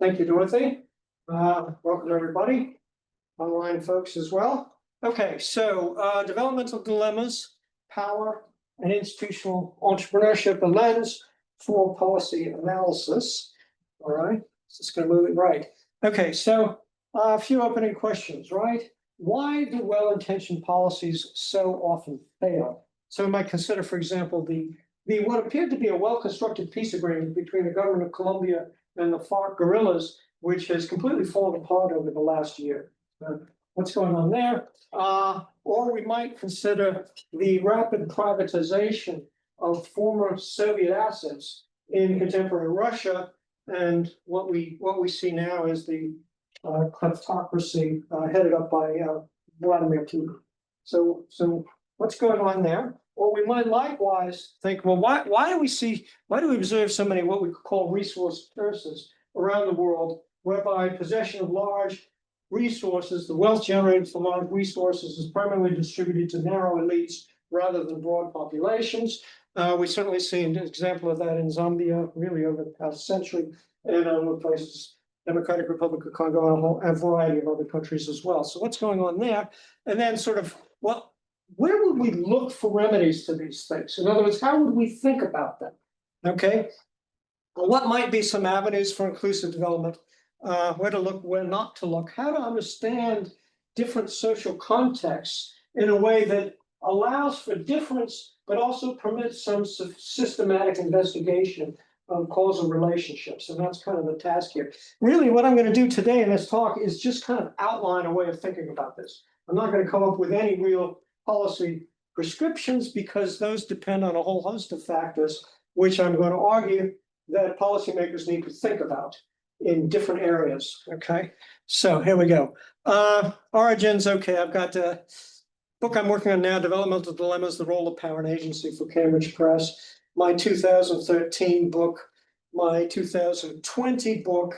Thank you, Dorothy. Welcome to everybody, online folks as well. Okay, so developmental dilemmas, power, and institutional entrepreneurship, a lens for policy analysis. All right, just going to move it right. Okay, so a few opening questions, right? Why do well-intentioned policies so often fail? So we might consider, for example, the what appeared to be a well-constructed peace agreement between the government of Colombia and the FARC guerillas, which has completely fallen apart over the last year. What's going on there? Or we might consider the rapid privatization of former Soviet assets in contemporary Russia, and what we see now is the kleptocracy headed up by Vladimir Putin. So what's going on there? Or we might likewise think, well, why do we observe so many what we could call resource curses around the world, whereby possession of large resources, the wealth generated from large resources, is primarily distributed to narrow elites rather than broad populations. We certainly see an example of that in Zambia, really over the past century, and other places, Democratic Republic of Congo, and a variety of other countries as well. So what's going on there? And then sort of, well, where would we look for remedies to these things? In other words, how would we think about them? Okay. Well, what might be some avenues for inclusive development? Where to look, where not to look, how to understand different social contexts in a way that allows for difference, but also permits some systematic investigation of causal relationships. And that's kind of the task here. Really, what I'm going to do today in this talk is just kind of outline a way of thinking about this. I'm not going to come up with any real policy prescriptions because those depend on a whole host of factors, which I'm going to argue that policymakers need to think about in different areas. Okay, so here we go. Origins. Okay, I've got a book I'm working on now, Developmental Dilemmas, the Role of Power and Agency for Cambridge Press, my 2013 book, my 2020 book.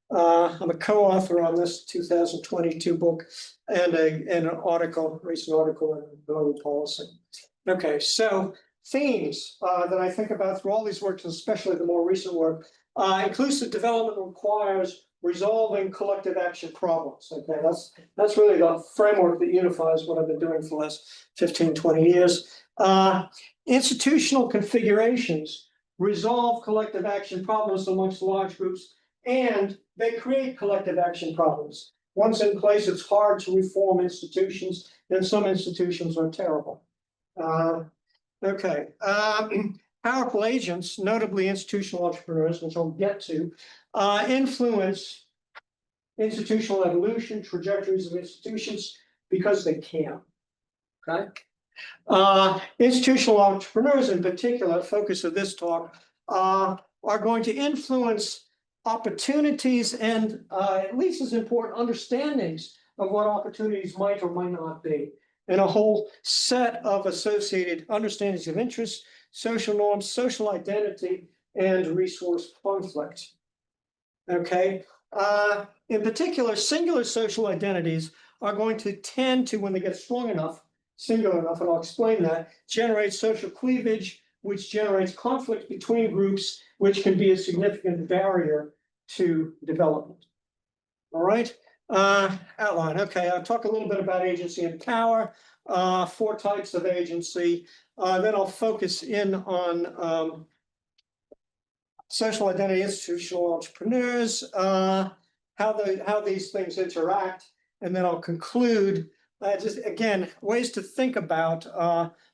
I'm a co-author on this 2022 book and an article, recent article in Global Policy. Okay, so themes that I think about through all these works, especially the more recent work. Inclusive development requires resolving collective action problems. Okay, that's really the framework that unifies what I've been doing for the last 15, 20 years. Institutional configurations resolve collective action problems amongst large groups, and they create collective action problems. Once in place, it's hard to reform institutions, and some institutions are terrible. Okay. Powerful agents, notably institutional entrepreneurs, which I'll get to, influence institutional evolution, trajectories of institutions, because they can. Okay. Institutional entrepreneurs, in particular, focus of this talk, are going to influence opportunities and, at least as important, understandings of what opportunities might or might not be, and a whole set of associated understandings of interest, social norms, social identity, and resource conflict. Okay. In particular, singular social identities are going to tend to, when they get strong enough, singular enough, and I'll explain that, generate social cleavage, which generates conflict between groups, which can be a significant barrier to development. All right. Outline. Okay, I'll talk a little bit about agency and power, 4 types of agency. Then I'll focus in on social identity, institutional entrepreneurs, how these things interact, and then I'll conclude just again ways to think about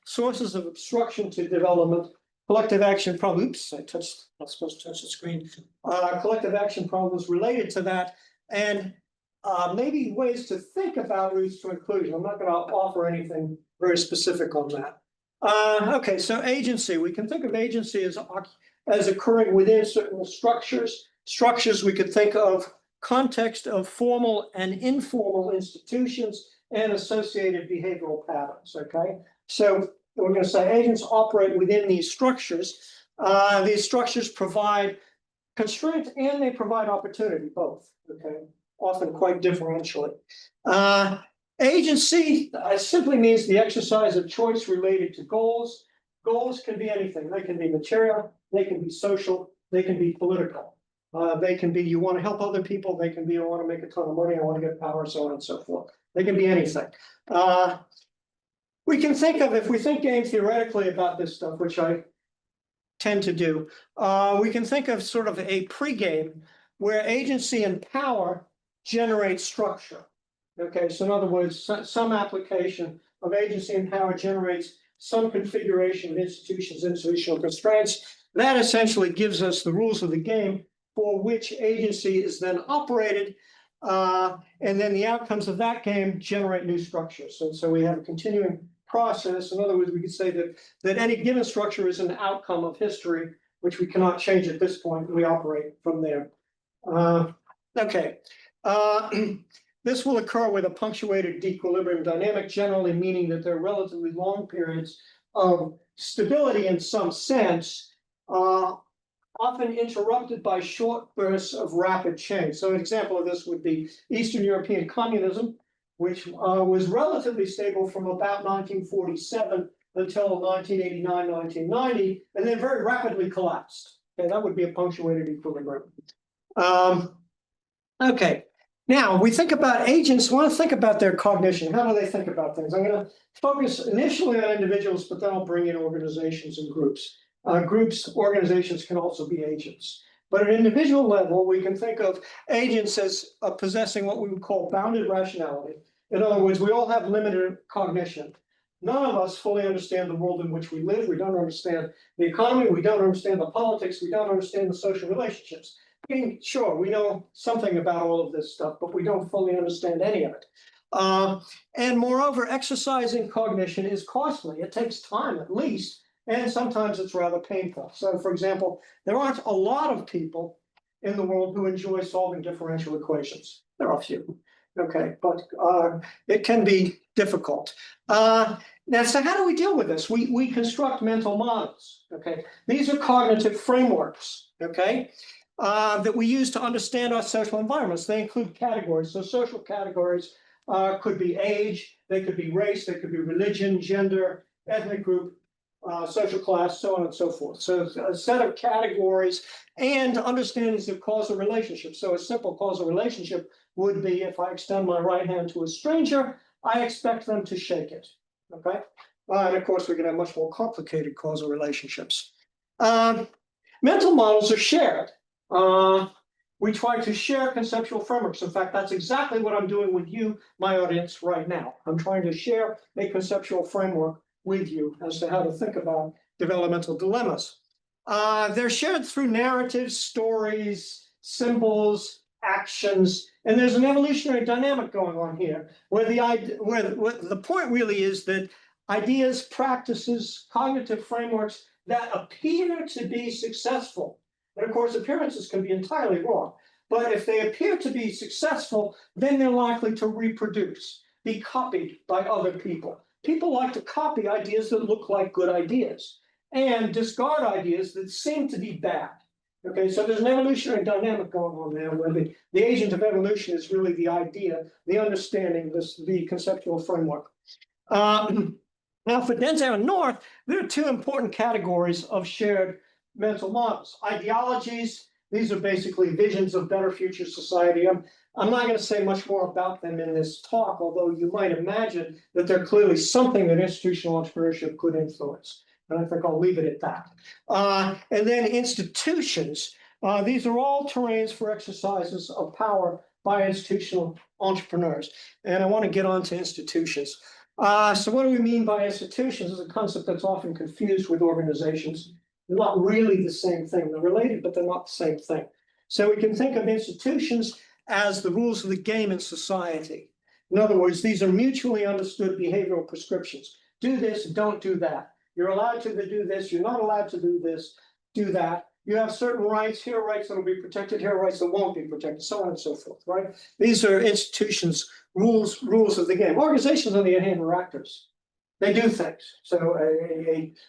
sources of obstruction to development, collective action problems. Oops, not supposed to touch the screen. Collective action problems related to that, and maybe ways to think about routes to inclusion. I'm not going to offer anything very specific on that. Okay, so agency. We can think of agency as occurring within certain structures. Structures we could think of context of formal and informal institutions and associated behavioral patterns. Okay, so we're going to say agents operate within these structures. These structures provide constraint and they provide opportunity, both. Okay, often quite differentially. Agency simply means the exercise of choice related to goals. Goals can be anything. They can be material, they can be social, they can be political. They can be, you want to help other people. They can be, I want to make a ton of money. I want to get power, so on and so forth. They can be anything. We can think of, if we think game theoretically about this stuff, which I tend to do, we can think of sort of a pregame where agency and power generate structure. Okay, so in other words, some application of agency and power generates some configuration of institutions, institutional constraints. That essentially gives us the rules of the game for which agency is then operated. And then the outcomes of that game generate new structures. And so we have a continuing process. In other words, we could say that any given structure is an outcome of history, which we cannot change at this point. We operate from there. Okay. This will occur with a punctuated equilibrium dynamic, generally meaning that there are relatively long periods of stability in some sense, often interrupted by short bursts of rapid change. So an example of this would be Eastern European communism, which was relatively stable from about 1947 until 1989, 1990, and then very rapidly collapsed. Okay, that would be a punctuated equilibrium. Okay. Now, we think about agents, want to think about their cognition. How do they think about things? I'm going to focus initially on individuals, but then I'll bring in organizations and groups. Organizations can also be agents. But at an individual level, we can think of agents as possessing what we would call bounded rationality. In other words, we all have limited cognition. None of us fully understand the world in which we live. We don't understand the economy. We don't understand the politics. We don't understand the social relationships. I mean, sure, we know something about all of this stuff, but we don't fully understand any of it. And moreover, exercising cognition is costly. It takes time at least, and sometimes it's rather painful. So, for example, there aren't a lot of people in the world who enjoy solving differential equations. There are a few, okay, but it can be difficult. Now, so how do we deal with this? We construct mental models, okay? These are cognitive frameworks, okay? That we use to understand our social environments. They include categories. So social categories could be age, they could be race, they could be religion, gender, ethnic group, social class, so on and so forth. So a set of categories and understandings of causal relationships. So a simple causal relationship would be if I extend my right hand to a stranger, I expect them to shake it, okay? And of course, we can have much more complicated causal relationships. Mental models are shared. We try to share conceptual frameworks. In fact, that's exactly what I'm doing with you, my audience, right now. I'm trying to share a conceptual framework with you as to how to think about developmental dilemmas. They're shared through narratives, stories, symbols, actions, and there's an evolutionary dynamic going on here, where the point really is that ideas, practices, cognitive frameworks that appear to be successful. And of course, appearances can be entirely wrong. But if they appear to be successful, then they're likely to reproduce, be copied by other people. People like to copy ideas that look like good ideas and discard ideas that seem to be bad. Okay, so there's an evolutionary dynamic going on there where the agent of evolution is really the idea, the understanding, the conceptual framework. Now, for Denzel and North, there are two important categories of shared mental models. Ideologies, these are basically visions of better future society. I'm not going to say much more about them in this talk, although you might imagine that they're clearly something that institutional entrepreneurship could influence. And I think I'll leave it at that. And then institutions. These are all terrains for exercises of power by institutional entrepreneurs. And I want to get on to institutions. So what do we mean by institutions? Is a concept that's often confused with organizations. They're not really the same thing. They're related, but they're not the same thing. So we can think of institutions as the rules of the game in society. In other words, these are mutually understood behavioral prescriptions. Do this, don't do that. You're allowed to do this, you're not allowed to do this, do that. You have certain rights, here are rights that will be protected, here are rights that won't be protected, so on and so forth, right? These are institutions, rules of the game. Organizations, on the other hand, are actors. They do things. So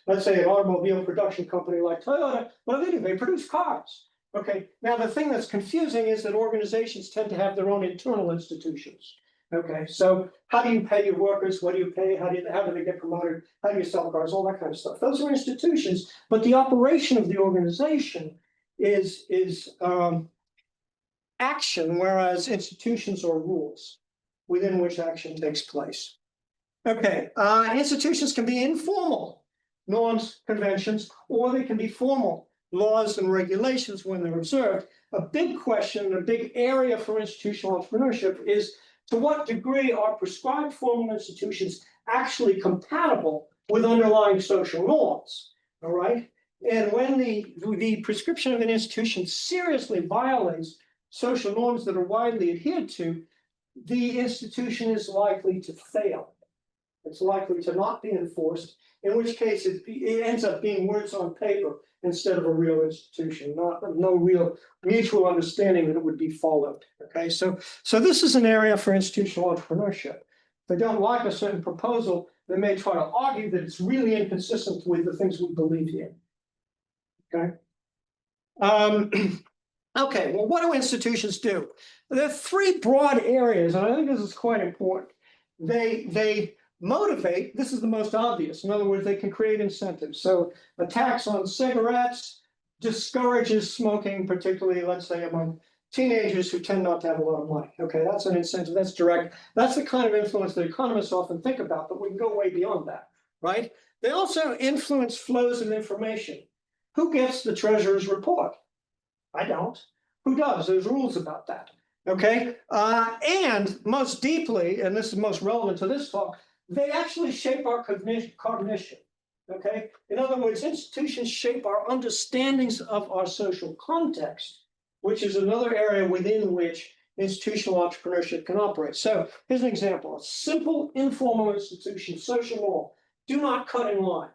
let's say an automobile production company like Toyota, what do? They produce cars. Okay, now the thing that's confusing is that organizations tend to have their own internal institutions. Okay, so how do you pay your workers? What do you pay? How do they get promoted? How do you sell cars? All that kind of stuff. Those are institutions, but the operation of the organization is action, whereas institutions are rules within which action takes place. Okay, institutions can be informal norms, conventions, or they can be formal laws and regulations when they're observed. A big question, a big area for institutional entrepreneurship is to what degree are prescribed formal institutions actually compatible with underlying social norms, all right? And when the prescription of an institution seriously violates social norms that are widely adhered to, the institution is likely to fail. It's likely to not be enforced, in which case it ends up being words on paper instead of a real institution, no real mutual understanding that it would be followed. Okay, so this is an area for institutional entrepreneurship. If they don't like a certain proposal, they may try to argue that it's really inconsistent with the things we believe in. Okay. Okay, well, what do institutions do? There are three broad areas, and I think this is quite important. They motivate, this is the most obvious. In other words, they can create incentives. So a tax on cigarettes discourages smoking, particularly, let's say, among teenagers who tend not to have a lot of money. Okay, that's an incentive, that's direct. That's the kind of influence that economists often think about, but we can go way beyond that, right? They also influence flows of information. Who gets the treasurer's report? I don't. Who does? There's rules about that. Okay, and most deeply, and this is most relevant to this talk, they actually shape our cognition. Okay, in other words, institutions shape our understandings of our social context, which is another area within which institutional entrepreneurship can operate. So here's an example: a simple informal institution, social law. Do not cut in line.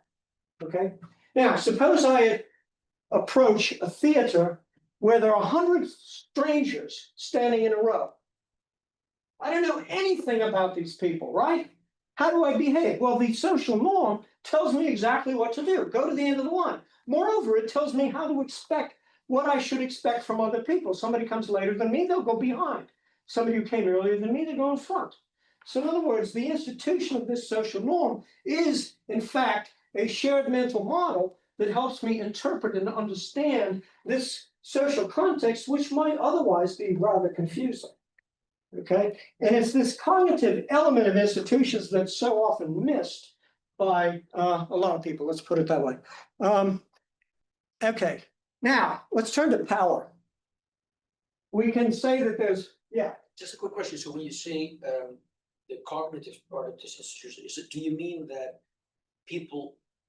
Okay. Now, suppose I approach a theater where there are 100 strangers standing in a row. I don't know anything about these people, right? How do I behave? Well, the social norm tells me exactly what to do. Go to the end of the line. Moreover, it tells me how to expect what I should expect from other people. Somebody comes later than me, they'll go behind. Somebody who came earlier than me, they go in front. So in other words, the institution of this social norm is, in fact, a shared mental model that helps me interpret and understand this social context, which might otherwise be rather confusing. Okay, and it's this cognitive element of institutions that's so often missed by a lot of people. Let's put it that way. Okay, now let's turn to power. We can say that there's, yeah. Just a quick question. So when you say the cognitive part of this institution, do you mean that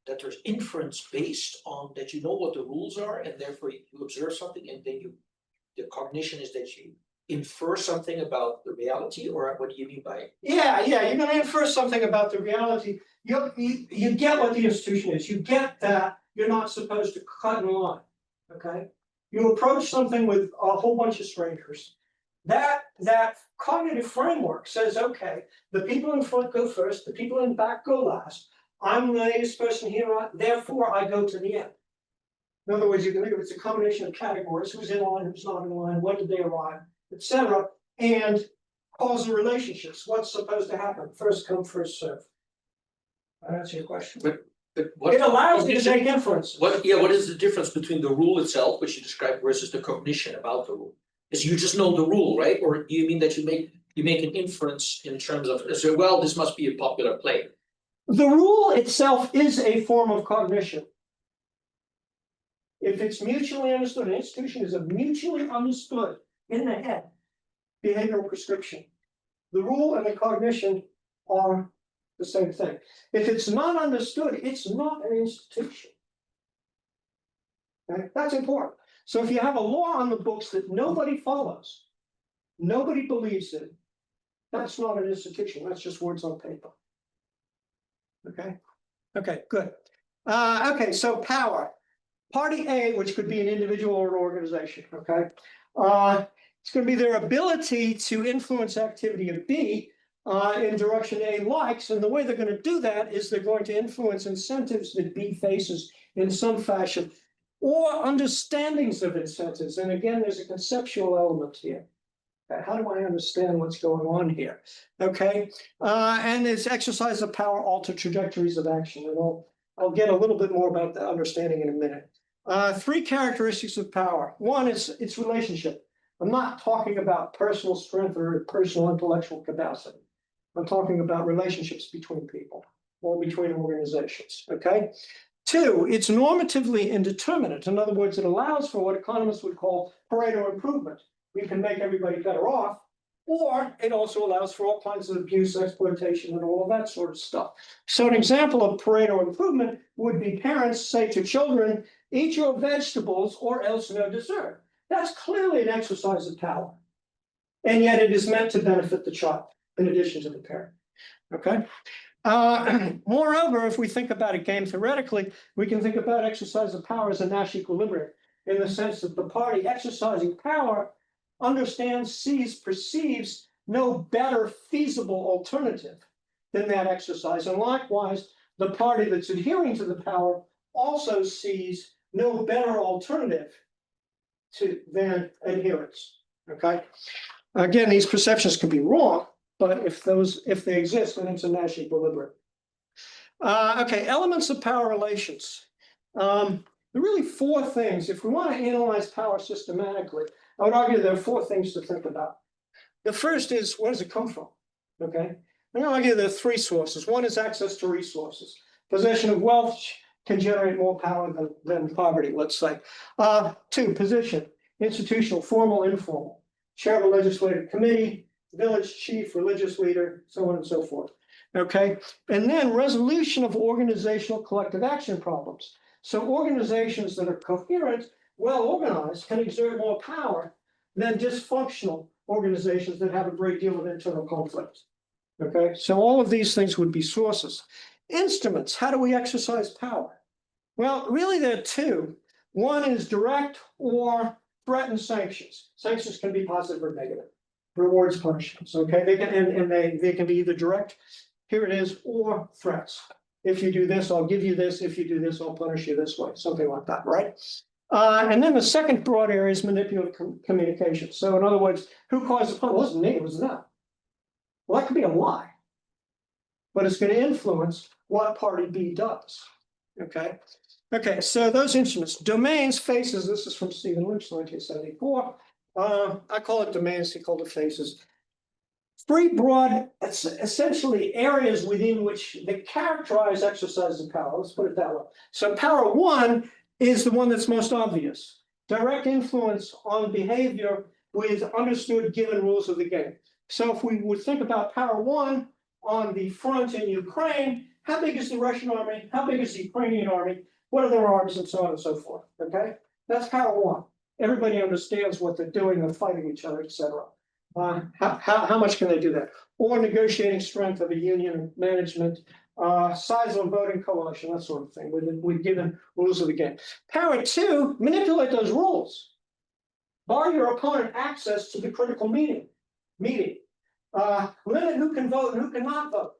that there's inference based on that you know what the rules are and therefore you observe something and then the cognition is that you infer something about the reality, or what do you mean by it? Yeah, you're going to infer something about the reality. You get what the institution is. You get that you're not supposed to cut in line. Okay, you approach something with a whole bunch of strangers. That cognitive framework says, okay, the people in front go first, the people in back go last. I'm the latest person here, therefore I go to the end. In other words, you can think of it as a combination of categories: who's in line, who's not in line, when did they arrive, etc., and causal relationships. What's supposed to happen? First come, first serve. I answer your question. But what, it allows you to make inferences. What is the difference between the rule itself, which you described, versus the cognition about the rule? Is you just know the rule, right? Or do you mean that you make an inference in terms of, so, well, this must be a popular play? The rule itself is a form of cognition. If it's mutually understood, an institution is a mutually understood in the head behavioral prescription. The rule and the cognition are the same thing. If it's not understood, it's not an institution. Okay? That's important. So if you have a law on the books that nobody follows, nobody believes in, that's not an institution. That's just words on paper. Okay. Okay, good. Okay, so power. Party A, which could be an individual or an organization, okay? It's going to be their ability to influence activity of B in direction A likes, and the way they're going to do that is they're going to influence incentives that B faces in some fashion, or understandings of incentives. And again, there's a conceptual element here. How do I understand what's going on here? Okay, and it's exercise of power, alter trajectories of action, and I'll get a little bit more about the understanding in a minute. Three characteristics of power. One is its relationship. I'm not talking about personal strength or personal intellectual capacity. I'm talking about relationships between people or between organizations, okay? Two, it's normatively indeterminate. In other words, it allows for what economists would call Pareto improvement. We can make everybody better off, or it also allows for all kinds of abuse, exploitation, and all of that sort of stuff. So an example of Pareto improvement would be parents say to children, eat your vegetables or else no dessert. That's clearly an exercise of power. And yet it is meant to benefit the child in addition to the parent, okay? Moreover, if we think about it game theoretically, we can think about exercise of power as a Nash equilibrium in the sense that the party exercising power understands, sees, perceives no better feasible alternative than that exercise. And likewise, the party that's adhering to the power also sees no better alternative than adherence, okay? Again, these perceptions can be wrong, but if they exist, then it's a Nash equilibrium. Okay, elements of power relations. There are really four things. If we want to analyze power systematically, I would argue there are four things to think about. The first is, where does it come from? Okay, I'm going to argue there are three sources. One is access to resources. Possession of wealth can generate more power than poverty, let's say. Two, position, institutional, formal, informal. Chair of a legislative committee, village chief, religious leader, so on and so forth. Okay, and then resolution of organizational collective action problems. So organizations that are coherent, well organized, can exert more power than dysfunctional organizations that have a great deal of internal conflict. Okay, so all of these things would be sources. Instruments, how do we exercise power? Well, really there are two. One is direct or threatened sanctions. Sanctions can be positive or negative. Rewards, punishments, okay? They can they can be either direct, here it is, or threats. If you do this, I'll give you this. If you do this, I'll punish you this way, something like that, right? And then the second broad area is manipulative communication. So in other words, who caused the punishment? It wasn't me, it was them. Well, that could be a lie, but it's going to influence what party B does, okay? Okay, so those instruments, domains, faces, this is from Stephen Lynch, 1974. I call it domains, he called it faces. Three broad, essentially areas within which they characterize exercise of power, let's put it that way. So power one is the one that's most obvious. Direct influence on behavior with understood given rules of the game. So if we would think about power one on the front in Ukraine, how big is the Russian army? How big is the Ukrainian army? What are their arms and so on and so forth, okay? That's power one. Everybody understands what they're doing, they're fighting each other, etc. How much can they do that? Or negotiating strength of a union management, size of a voting coalition, that sort of thing, with given rules of the game. Power two, manipulate those rules. Bar your opponent access to the critical meeting. Limit who can vote and who cannot vote.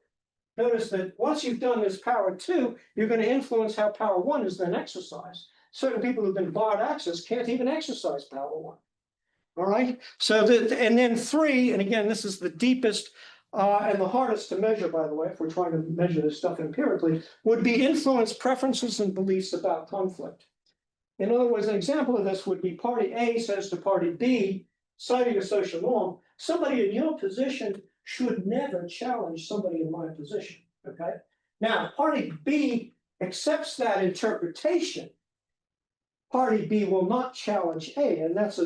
Notice that once you've done this power two, you're going to influence how power one is then exercised. Certain people who've been barred access can't even exercise power one. All right. So and then three, and again, this is the deepest and the hardest to measure, by the way, if we're trying to measure this stuff empirically, would be influence preferences and beliefs about conflict. In other words, an example of this would be party A says to party B, citing a social norm, somebody in your position should never challenge somebody in my position, okay? Now, party B accepts that interpretation. Party B will not challenge A, and it's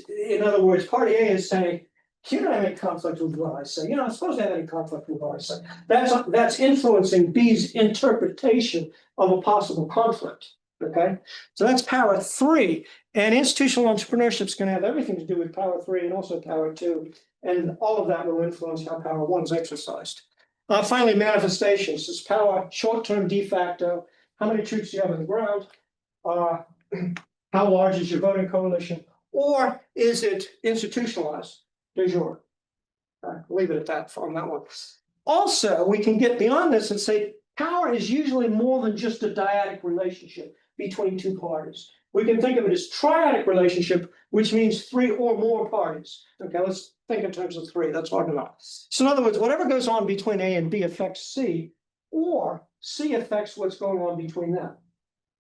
in other words, party A is saying, you don't have any conflict with what I say. You're not supposed to have any conflict with what I say. That's influencing B's interpretation of a possible conflict, okay? So that's power three, and institutional entrepreneurship is going to have everything to do with power three and also power two. And all of that will influence how power one is exercised. Finally, manifestations. Is power short-term de facto? How many troops do you have on the ground? How large is your voting coalition? Or is it institutionalized? De jure. Leave it at that on that one. Also, we can get beyond this and say power is usually more than just a dyadic relationship between two parties. We can think of it as triadic relationship, which means three or more parties. Okay, let's think in terms of three. That's hard enough. So in other words, whatever goes on between A and B affects C, or C affects what's going on between them.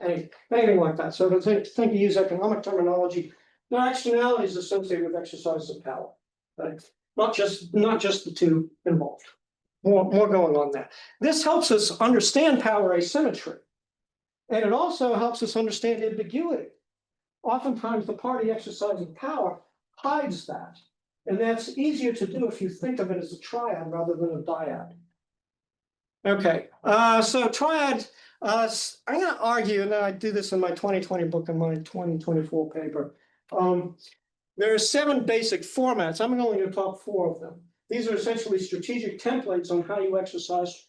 Anything like that. So to use economic terminology, There are externalities associated with exercise of power, right? Not just the two involved. More going on there. This helps us understand power asymmetry. And it also helps us understand ambiguity. Oftentimes, the party exercising power hides that. And that's easier to do if you think of it as a triad rather than a dyad. Okay, so triad, I'm going to argue, and I do this in my 2020 book and my 2024 paper. There are 7 basic formats. I'm only going to talk 4 of them. These are essentially strategic templates on how you exercise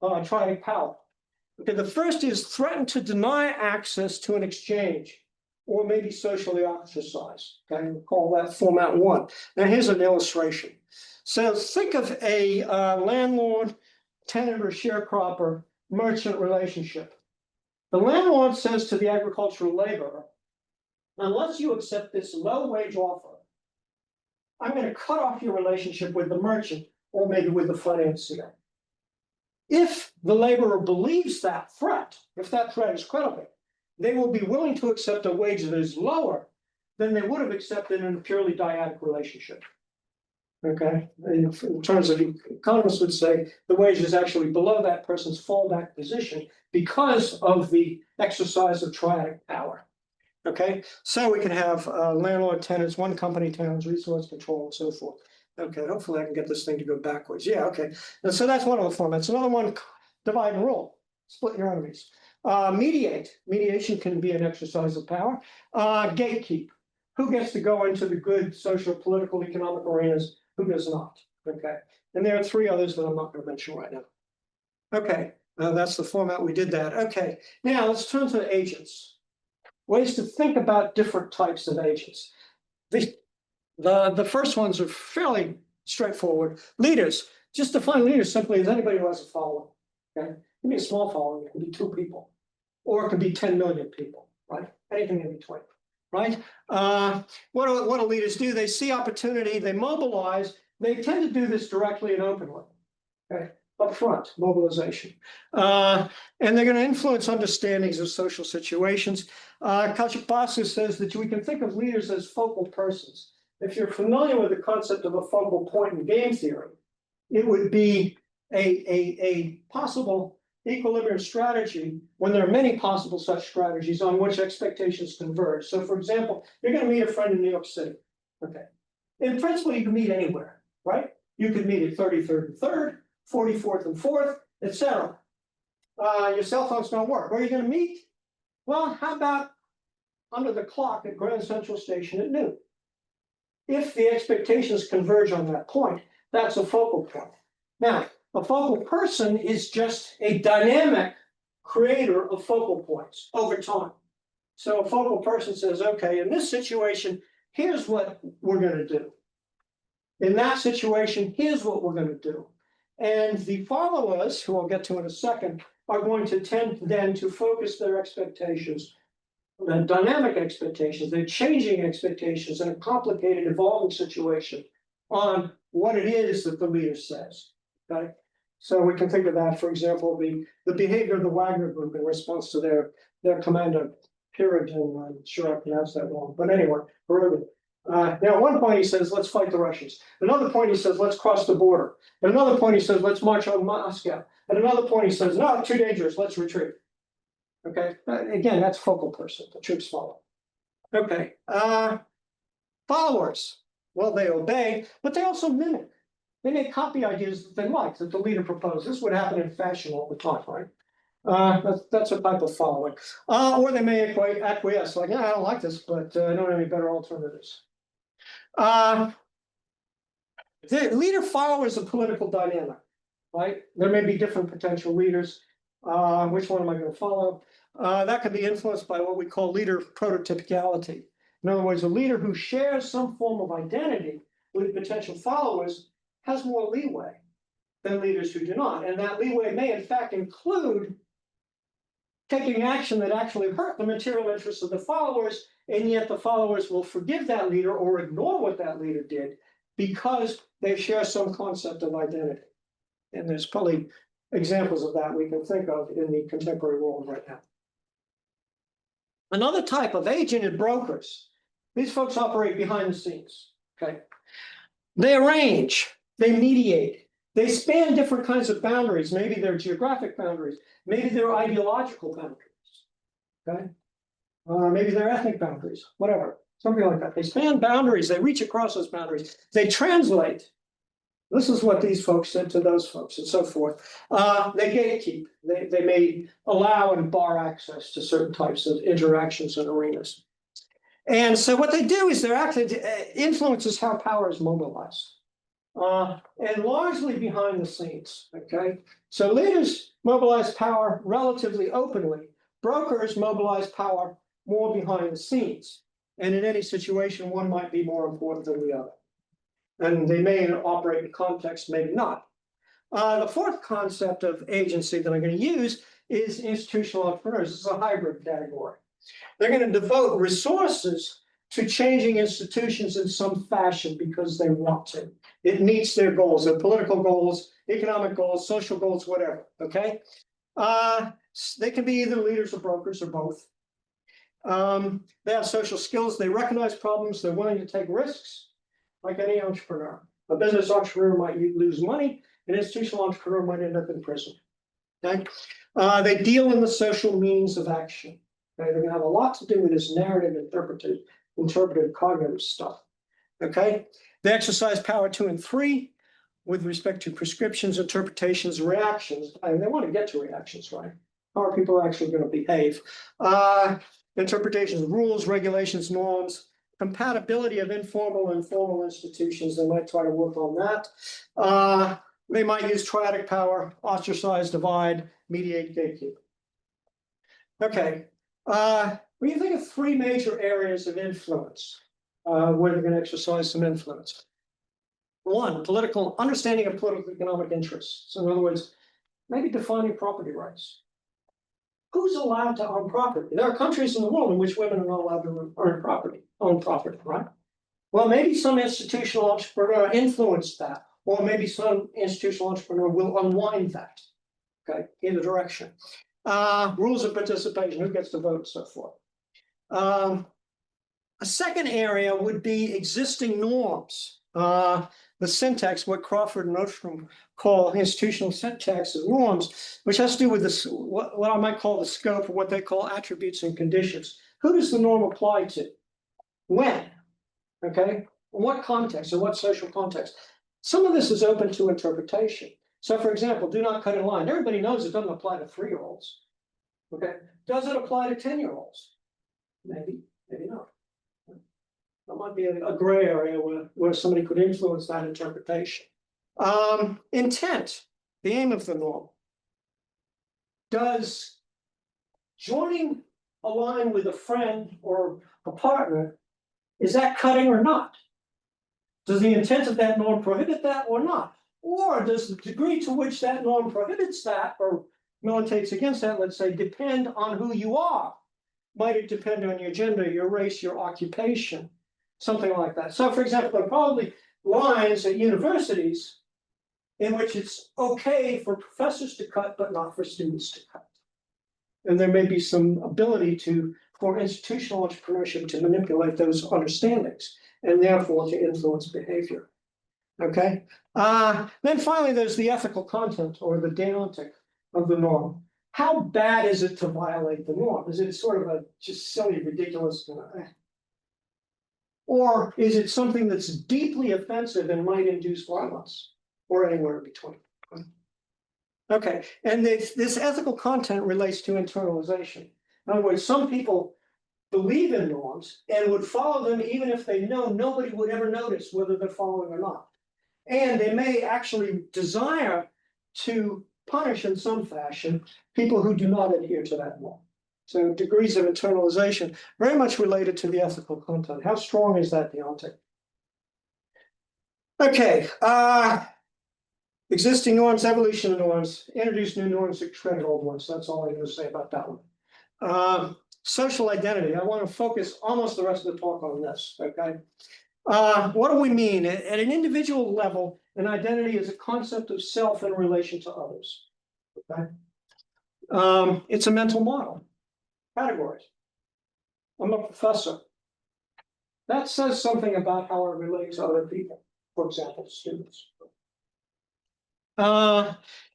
triadic power. Okay, the first is threaten to deny access to an exchange, or maybe socially ostracize. Okay, we'll call that format 1. Now here's an illustration. So think of a landlord, tenant, or sharecropper merchant relationship. The landlord says to the agricultural laborer, unless you accept this low wage offer, I'm going to cut off your relationship with the merchant or maybe with the financier. If the laborer believes that threat, if that threat is credible, they will be willing to accept a wage that is lower than they would have accepted in a purely dyadic relationship. Okay, in terms of economists would say the wage is actually below that person's fallback position because of the exercise of triadic power. Okay, so we can have landlord tenants, one company towns, resource control, and so forth. Okay, hopefully I can get this thing to go backwards. Yeah, okay. And so that's one of the formats. Another one, divide and rule, split your enemies. Mediate. Mediation can be an exercise of power. Gatekeep. Who gets to go into the good social, political, economic arenas? Who does not? Okay. And there are 3 others that I'm not going to mention right now. Okay, that's the format we did that. Okay, now let's turn to agents. Ways to think about different types of agents. The first ones are fairly straightforward. Leaders. Just define leaders simply as anybody who has a following. Okay, it can be a small following. It can be 2 people, or it can be 10 million people. Right? Anything in between. Right? What do leaders do? They see opportunity. They mobilize. They tend to do this directly and openly. Okay. Up front, mobilization. And they're going to influence understandings of social situations. Basu says that we can think of leaders as focal persons. If you're familiar with the concept of a focal point in game theory, it would be a possible equilibrium strategy when there are many possible such strategies on which expectations converge. So for example, you're going to meet a friend in New York City. Okay. In principle, you can meet anywhere, right? You could meet at 33rd and 3rd, 44th and 4th, etc. Your cell phones don't work. Where are you going to meet? Well, how about under the clock at Grand Central Station at noon? If the expectations converge on that point, that's a focal point. Now, a focal person is just a dynamic creator of focal points over time. So a focal person says, okay, in this situation, here's what we're going to do. In that situation, here's what we're going to do. And the followers, who I'll get to in a second, are going to tend then to focus their expectations, the dynamic expectations, their changing expectations in a complicated, evolving situation on what it is that the leader says. Okay? So we can think of that, for example, the behavior of the Wagner group in response to their commander, Peregrine. I'm sure I pronounced that wrong, but anyway, Peregrine. Now, at one point he says, let's fight the Russians. At another point he says, let's cross the border. At another point he says, let's march on Moscow. At another point he says, no, too dangerous, let's retreat. Okay, again, that's focal person, the troops follow. Okay, followers. Well, they obey, but they also mimic. They may copy ideas that they like, that the leader proposed. This would happen in fashion all the time, right? That's a type of following. Or they may acquiesce, like, yeah, I don't like this, but I don't have any better alternatives. The leader follows a political dynamic, right? There may be different potential leaders. Which one am I going to follow? That can be influenced by what we call leader prototypicality. In other words, a leader who shares some form of identity with potential followers has more leeway than leaders who do not. And that leeway may, in fact, include taking action that actually hurt the material interests of the followers, and yet the followers will forgive that leader or ignore what that leader did because they share some concept of identity. And there's probably examples of that we can think of in the contemporary world right now. Another type of agent is brokers. These folks operate behind the scenes, okay? They arrange, they mediate, they span different kinds of boundaries. Maybe they're geographic boundaries, maybe they're ideological boundaries, okay? Maybe they're ethnic boundaries, whatever, something like that. They span boundaries, they reach across those boundaries, they translate. This is what these folks said to those folks and so forth. They gatekeep, they may allow and bar access to certain types of interactions and arenas. And so what they do is they're actually influences how power is mobilized. And largely behind the scenes, okay? So leaders mobilize power relatively openly. Brokers mobilize power more behind the scenes. And in any situation, one might be more important than the other. And they may operate in context, maybe not. The fourth concept of agency that I'm going to use is institutional entrepreneurs. This is a hybrid category. They're going to devote resources to changing institutions in some fashion because they want to. It meets their goals, their political goals, economic goals, social goals, whatever, okay? They can be either leaders or brokers or both. They have social skills, they recognize problems, they're willing to take risks, like any entrepreneur. A business entrepreneur might lose money, an institutional entrepreneur might end up in prison, okay? They deal in the social means of action. Okay? They're gonna have a lot to do with this narrative, interpretive, cognitive stuff, okay? They exercise power 2 and 3 with respect to prescriptions, interpretations, reactions. They want to get to reactions, right? How are people actually going to behave? Interpretations of rules, regulations, norms, compatibility of informal and formal institutions. They might try to work on that. They might use triadic power, ostracize, divide, mediate, gatekeep. Okay. When you think of 3 major areas of influence, where they're going to exercise some influence. 1, political understanding of political economic interests. So in other words, maybe defining property rights. Who's allowed to own property? There are countries in the world in which women are not allowed to own property, right? Well, maybe some institutional entrepreneur influenced that, or maybe some institutional entrepreneur will unwind that, okay, in a direction. Rules of participation, who gets to vote, and so forth. A second area would be existing norms. The syntax, what Crawford and Ostrom call institutional syntax as norms, which has to do with this, what I might call the scope of what they call attributes and conditions. Who does the norm apply to? When? Okay? In what context, or what social context? Some of this is open to interpretation. So for example, do not cut in line. Everybody knows it doesn't apply to 3-year-olds. Okay? Does it apply to 10-year-olds? Maybe, maybe not. That might be a gray area where somebody could influence that interpretation. Intent, the aim of the norm. Does joining a line with a friend or a partner, is that cutting or not? Does the intent of that norm prohibit that or not? Or does the degree to which that norm prohibits that or militates against that, let's say, depend on who you are? Might it depend on your gender, your race, your occupation? Something like that. So for example, there are probably lines at universities in which it's okay for professors to cut, but not for students to cut. And there may be some ability for institutional entrepreneurship to manipulate those understandings and therefore to influence behavior. Okay. Then finally, there's the ethical content or the deontic of the norm. How bad is it to violate the norm? Is it sort of a just silly, ridiculous or is it something that's deeply offensive and might induce violence, or anywhere in between? Okay, and this ethical content relates to internalization. In other words, some people believe in norms and would follow them even if they know nobody would ever notice whether they're following or not. And they may actually desire to punish in some fashion people who do not adhere to that norm. So degrees of internalization, very much related to the ethical content. How strong is that deontic? Okay, existing norms, evolution of norms, introduce new norms, shredded old ones. That's all I'm going to say about that one. Social identity. I want to focus almost the rest of the talk on this, okay? What do we mean? At an individual level, an identity is a concept of self in relation to others, okay? It's a mental model. Categories. I'm a professor. That says something about how it relates to other people, for example, students.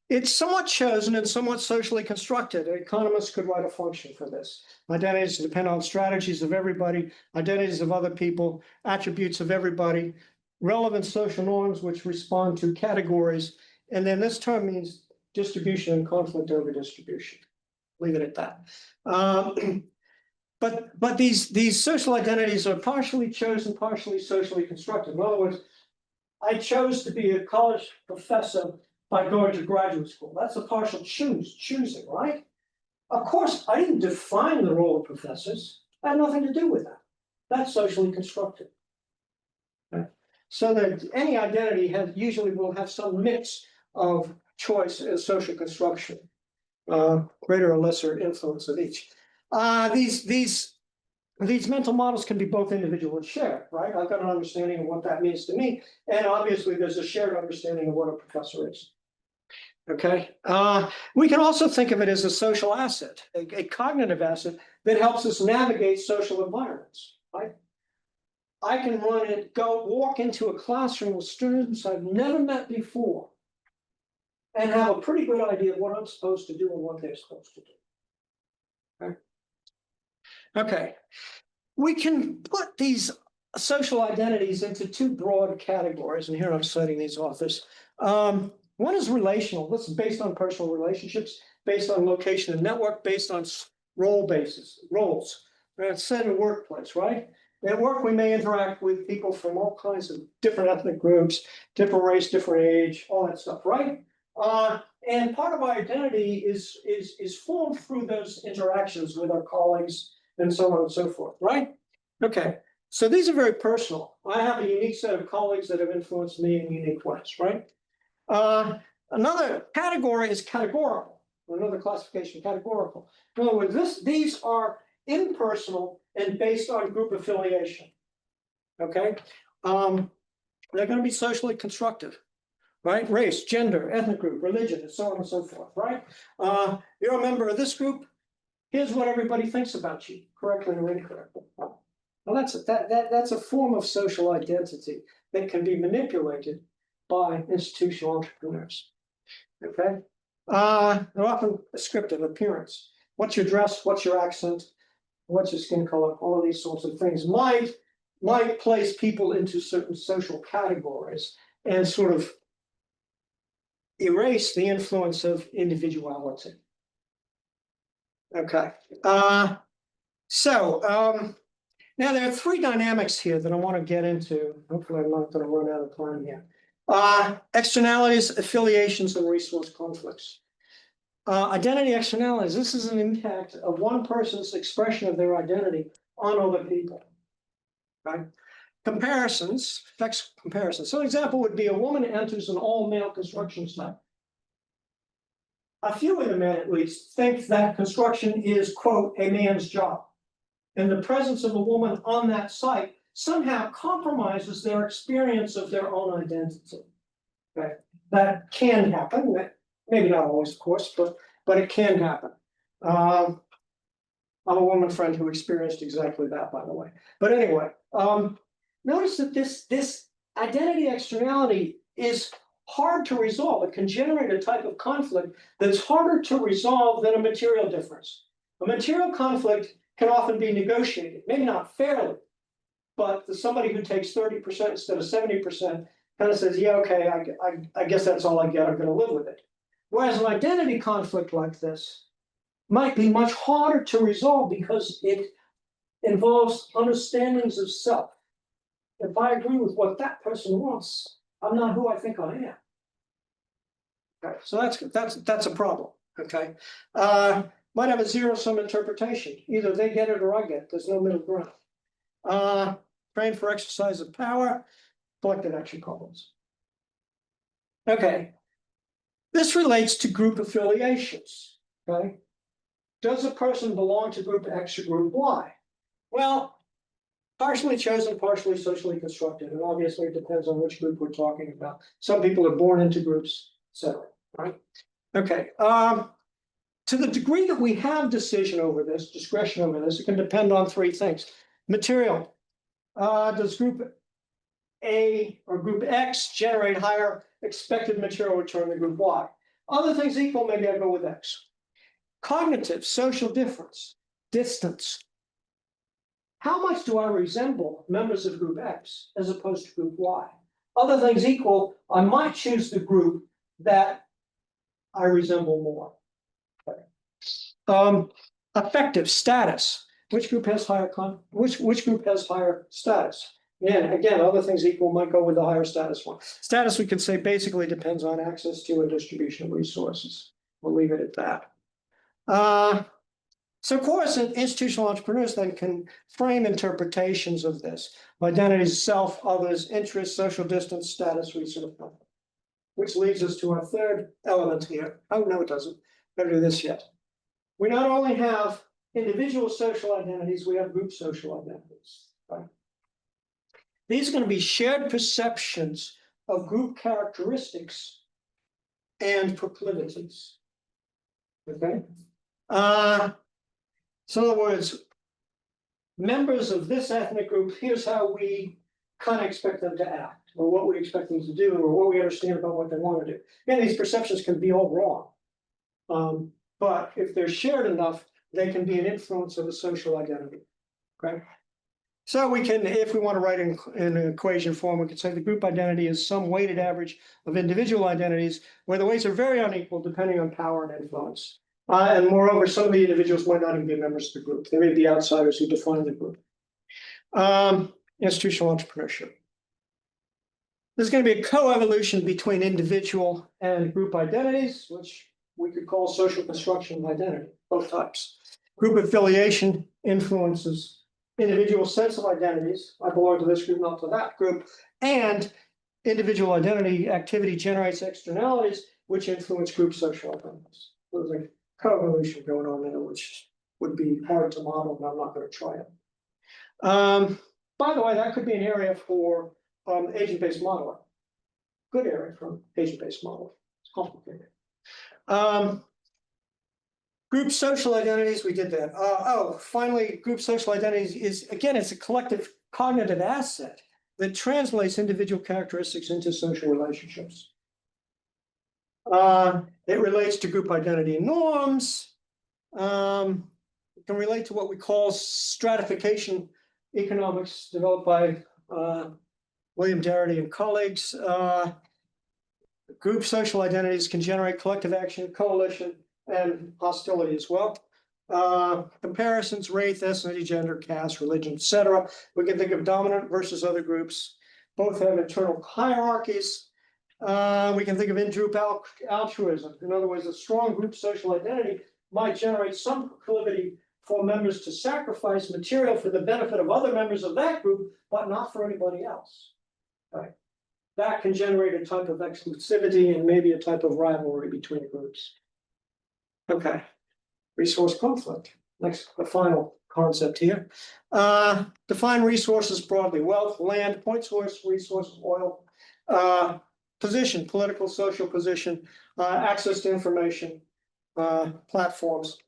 It's somewhat chosen and somewhat socially constructed. Economists could write a function for this. Identities depend on strategies of everybody, identities of other people, attributes of everybody, relevant social norms which respond to categories. And then this term means distribution and conflict over distribution. Leave it at that. But these social identities are partially chosen, partially socially constructed. In other words, I chose to be a college professor by going to graduate school. That's a partial choosing, right? Of course, I didn't define the role of professors. I had nothing to do with that. That's socially constructed. Okay. So that any identity usually will have some mix of choice and social construction, greater or lesser influence of each. These mental models can be both individual and shared, right? I've got an understanding of what that means to me, and obviously there's a shared understanding of what a professor is. Okay, we can also think of it as a social asset, a cognitive asset that helps us navigate social environments, right? I can walk into a classroom with students I've never met before and have a pretty good idea of what I'm supposed to do and what they're supposed to do. Okay. Okay. We can put these social identities into two broad categories, and here I'm citing these authors. One is relational. This is based on personal relationships, based on location and network, based on roles. It's set in the workplace, right? At work, we may interact with people from all kinds of different ethnic groups, different race, different age, all that stuff, right? And part of our identity is formed through those interactions with our colleagues and so on and so forth, right? Okay, so these are very personal. I have a unique set of colleagues that have influenced me in unique ways, right? Another category is categorical, another classification, categorical. In other words, these are impersonal and based on group affiliation, okay? They're going to be socially constructive, right? Race, gender, ethnic group, religion, and so on and so forth, right? You're a member of this group. Here's what everybody thinks about you, correctly or incorrectly. Well, that's a form of social identity that can be manipulated by institutional entrepreneurs. Okay, they're often descriptive appearance. What's your dress? What's your accent? What's your skin color? All of these sorts of things might place people into certain social categories and sort of erase the influence of individuality. Okay, now there are three dynamics here that I want to get into. Hopefully I'm not going to run out of time here. Externalities, affiliations, and resource conflicts. Identity externalities, this is an impact of one person's expression of their identity on other people, right? Comparisons, affects comparisons. So an example would be a woman enters an all-male construction site. A few of them at least think that construction is, quote, a man's job. And the presence of a woman on that site somehow compromises their experience of their own identity. Okay? That can happen. Maybe not always, of course, but it can happen. I have a woman friend who experienced exactly that, by the way. But anyway, notice that this identity externality is hard to resolve. It can generate a type of conflict that's harder to resolve than a material difference. A material conflict can often be negotiated, maybe not fairly, but somebody who takes 30% instead of 70% kind of says, yeah, okay, I guess that's all I get, I'm going to live with it. Whereas an identity conflict like this might be much harder to resolve because it involves understandings of self. If I agree with what that person wants, I'm not who I think I am. Okay, so that's a problem. Okay, might have a zero-sum interpretation. Either they get it or I get it. There's no middle ground. Trained for exercise of power, collective action problems. Okay, this relates to group affiliations. Okay, does a person belong to group X or group Y? Well, partially chosen, partially socially constructed, and obviously it depends on which group we're talking about. Some people are born into groups, etc. Right? Okay. To the degree that we have discretion over this, it can depend on three things. Material. Does group A or group X generate higher expected material return than group Y? Other things equal, maybe I go with X. Cognitive, social difference, distance. How much do I resemble members of group X as opposed to group Y? Other things equal, I might choose the group that I resemble more. Affective status. Which group has higher which group has higher status? Yeah, again, other things equal might go with the higher status one. Status, we could say, basically depends on access to and distribution of resources. We'll leave it at that. So of course, institutional entrepreneurs then can frame interpretations of this. Identities, self, others, interests, social distance, status, research, which leads us to our third element here. Oh, no, it doesn't. Better do this yet. We not only have individual social identities, we have group social identities. Right? These are going to be shared perceptions of group characteristics and proclivities. Okay. So in other words, members of this ethnic group, here's how we kind of expect them to act, or what we expect them to do, or what we understand about what they want to do. And these perceptions can be all wrong. But if they're shared enough, they can be an influence of a social identity. Okay. So we can, if we want to write in an equation form, we could say the group identity is some weighted average of individual identities where the weights are very unequal depending on power and influence. And moreover, some of the individuals might not even be members of the group. They may be outsiders who define the group. Institutional entrepreneurship. There's going to be a co-evolution between individual and group identities, which we could call social construction of identity, both types. Group affiliation influences individual sense of identities. I belong to this group, not to that group. And individual identity activity generates externalities, which influence group social identities. So there's a co-evolution going on there, which would be hard to model, but I'm not going to try it. By the way, that could be an area for agent-based modeling. Good area for agent-based modeling. It's complicated. Group social identities, we did that. Finally, group social identities is, again, it's a collective cognitive asset that translates individual characteristics into social relationships. It relates to group identity and norms. It can relate to what we call stratification economics developed by William Darity and colleagues. Group social identities can generate collective action, coalition, and hostility as well. Comparisons, race, ethnicity, gender, caste, religion, etc. We can think of dominant versus other groups. Both have internal hierarchies. We can think of in-group altruism. In other words, a strong group social identity might generate some proclivity for members to sacrifice material for the benefit of other members of that group, but not for anybody else. Right? That can generate a type of exclusivity and maybe a type of rivalry between groups. Okay, resource conflict. Next, the final concept here. Define resources broadly: wealth, land, point source, resources, oil, position, political, social position, access to information, platforms.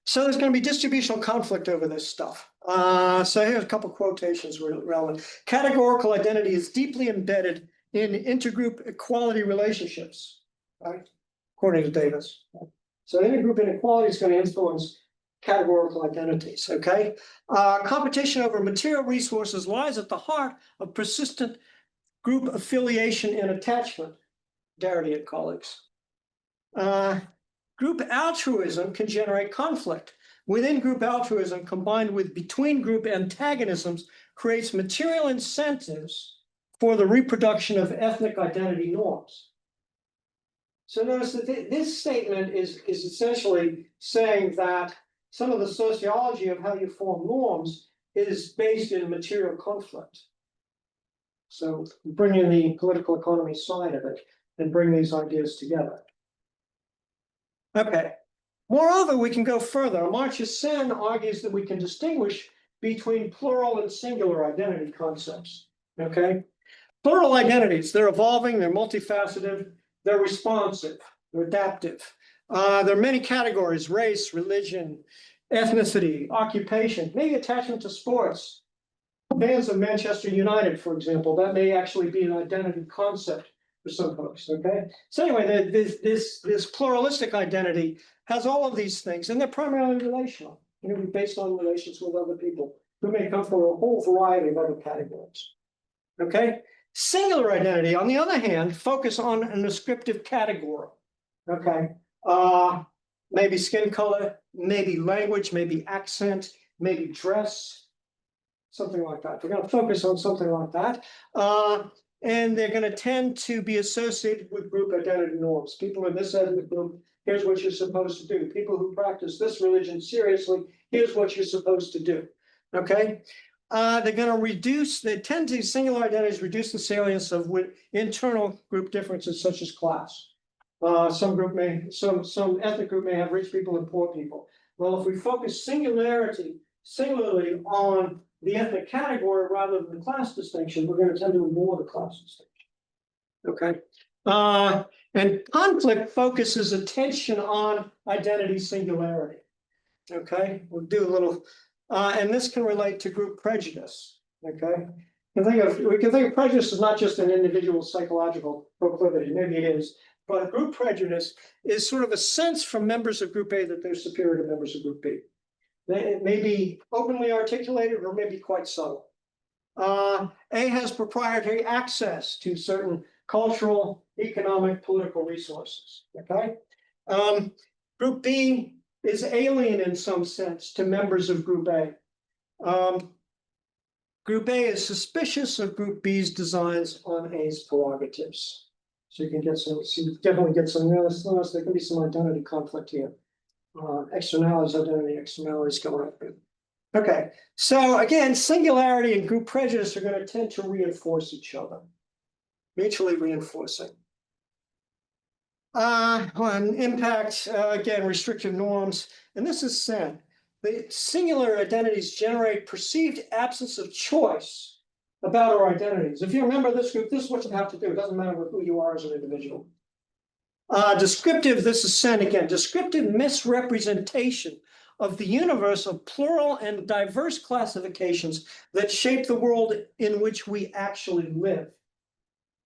So there's going to be distributional conflict over this stuff. So here's a couple quotations relevant. Categorical identity is deeply embedded in intergroup equality relationships, right? According to Davis. So intergroup inequality is going to influence categorical identities, okay? Competition over material resources lies at the heart of persistent group affiliation and attachment, Darity and colleagues. Group altruism can generate conflict. Within group altruism, combined with between group antagonisms, creates material incentives for the reproduction of ethnic identity norms. So notice that this statement is essentially saying that some of the sociology of how you form norms is based in material conflict. So bring in the political economy side of it and bring these ideas together. Okay. Moreover, we can go further. Amartya Sen argues that we can distinguish between plural and singular identity concepts. Okay. Plural identities, they're evolving, they're multifaceted, they're responsive, they're adaptive. There are many categories: race, religion, ethnicity, occupation, maybe attachment to sports, Fans of Manchester United, for example, that may actually be an identity concept for some folks, okay? So anyway, this pluralistic identity has all of these things, and they're primarily relational, based on relations with other people who may come from a whole variety of other categories, okay? Singular identity, on the other hand, focus on an descriptive category, okay? Maybe skin color, maybe language, maybe accent, maybe dress, something like that. We're going to focus on something like that. And they're going to tend to be associated with group identity norms. People in this ethnic group, here's what you're supposed to do. People who practice this religion seriously, here's what you're supposed to do. Okay? They're going to reduce, they tend to, singular identities reduce the salience of internal group differences such as class. Some ethnic group may have rich people and poor people. Well, if we focus singularly on the ethnic category rather than the class distinction, we're going to tend to ignore the class distinction. Okay. And conflict focuses attention on identity singularity. Okay, we'll do a little, and this can relate to group prejudice. Okay, we can think of prejudice as not just an individual psychological proclivity, maybe it is, but group prejudice is sort of a sense from members of Group A that they're superior to members of Group B. It may be openly articulated or may be quite subtle. A has proprietary access to certain cultural, economic, political resources. Okay. Group B is alien in some sense to members of Group A. Group A is suspicious of Group B's designs on A's prerogatives. So you can get some, definitely get some, there can be some identity conflict here. Externalities, identity, externalities coming up. Okay, so again, singularity and group prejudice are going to tend to reinforce each other, mutually reinforcing. On impact, again, restrictive norms, and this is sin. The singular identities generate perceived absence of choice about our identities. If you remember this group, this is what you have to do. It doesn't matter who you are as an individual. Descriptive, this is sin again, descriptive misrepresentation of the universe of plural and diverse classifications that shape the world in which we actually live.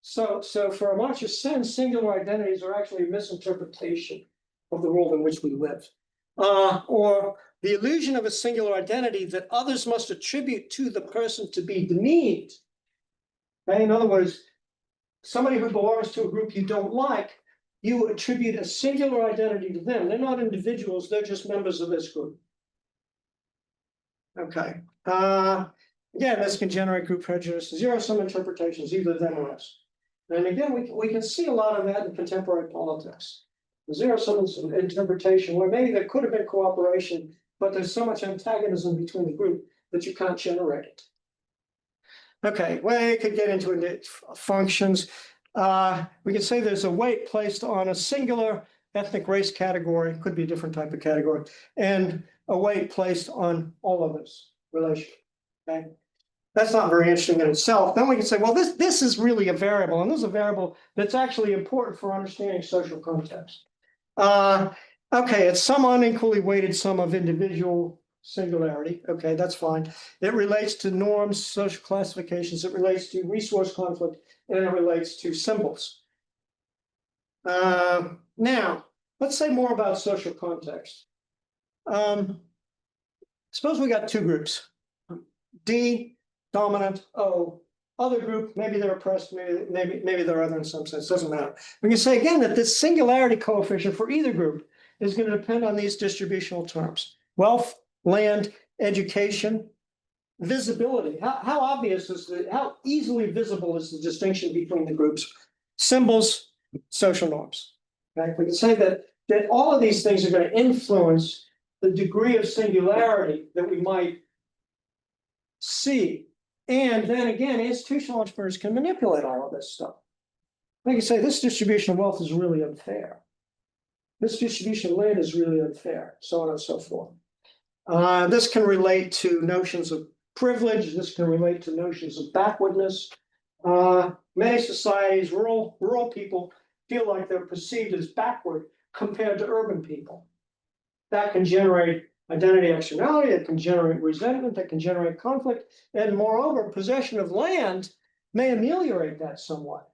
So for Amartya Sen, singular identities are actually a misinterpretation of the world in which we live. Or the illusion of a singular identity that others must attribute to the person to be demeaned. Okay? In other words, somebody who belongs to a group you don't like, you attribute a singular identity to them. They're not individuals, they're just members of this group. Okay. Again, this can generate group prejudice, zero-sum interpretations, either them or us. And again, we can see a lot of that in contemporary politics. The zero-sum interpretation, where maybe there could have been cooperation, but there's so much antagonism between the group that you can't generate it. Okay, well, it could get into functions. We can say there's a weight placed on a singular ethnic race category, could be a different type of category, and a weight placed on all of this relation. Okay, that's not very interesting in itself. Then we can say, well, this is really a variable, and this is a variable that's actually important for understanding social context. Okay, it's some unequally weighted sum of individual singularity. Okay, that's fine. It relates to norms, social classifications. It relates to resource conflict, and it relates to symbols. Now, let's say more about social context. Suppose we got two groups, D, dominant, O, other group, maybe they're oppressed, maybe they're other in some sense, doesn't matter. We can say again that this singularity coefficient for either group is going to depend on these distributional terms: wealth, land, education, visibility. How obvious is how easily visible is the distinction between the groups? Symbols, social norms. Okay? We can say that all of these things are going to influence the degree of singularity that we might see. And then again, institutional entrepreneurs can manipulate all of this stuff. They can say this distribution of wealth is really unfair. This distribution of land is really unfair, so on and so forth. This can relate to notions of privilege. This can relate to notions of backwardness. Many societies, rural people feel like they're perceived as backward compared to urban people. That can generate identity externality that can generate resentment, that can generate conflict, and moreover, possession of land may ameliorate that somewhat.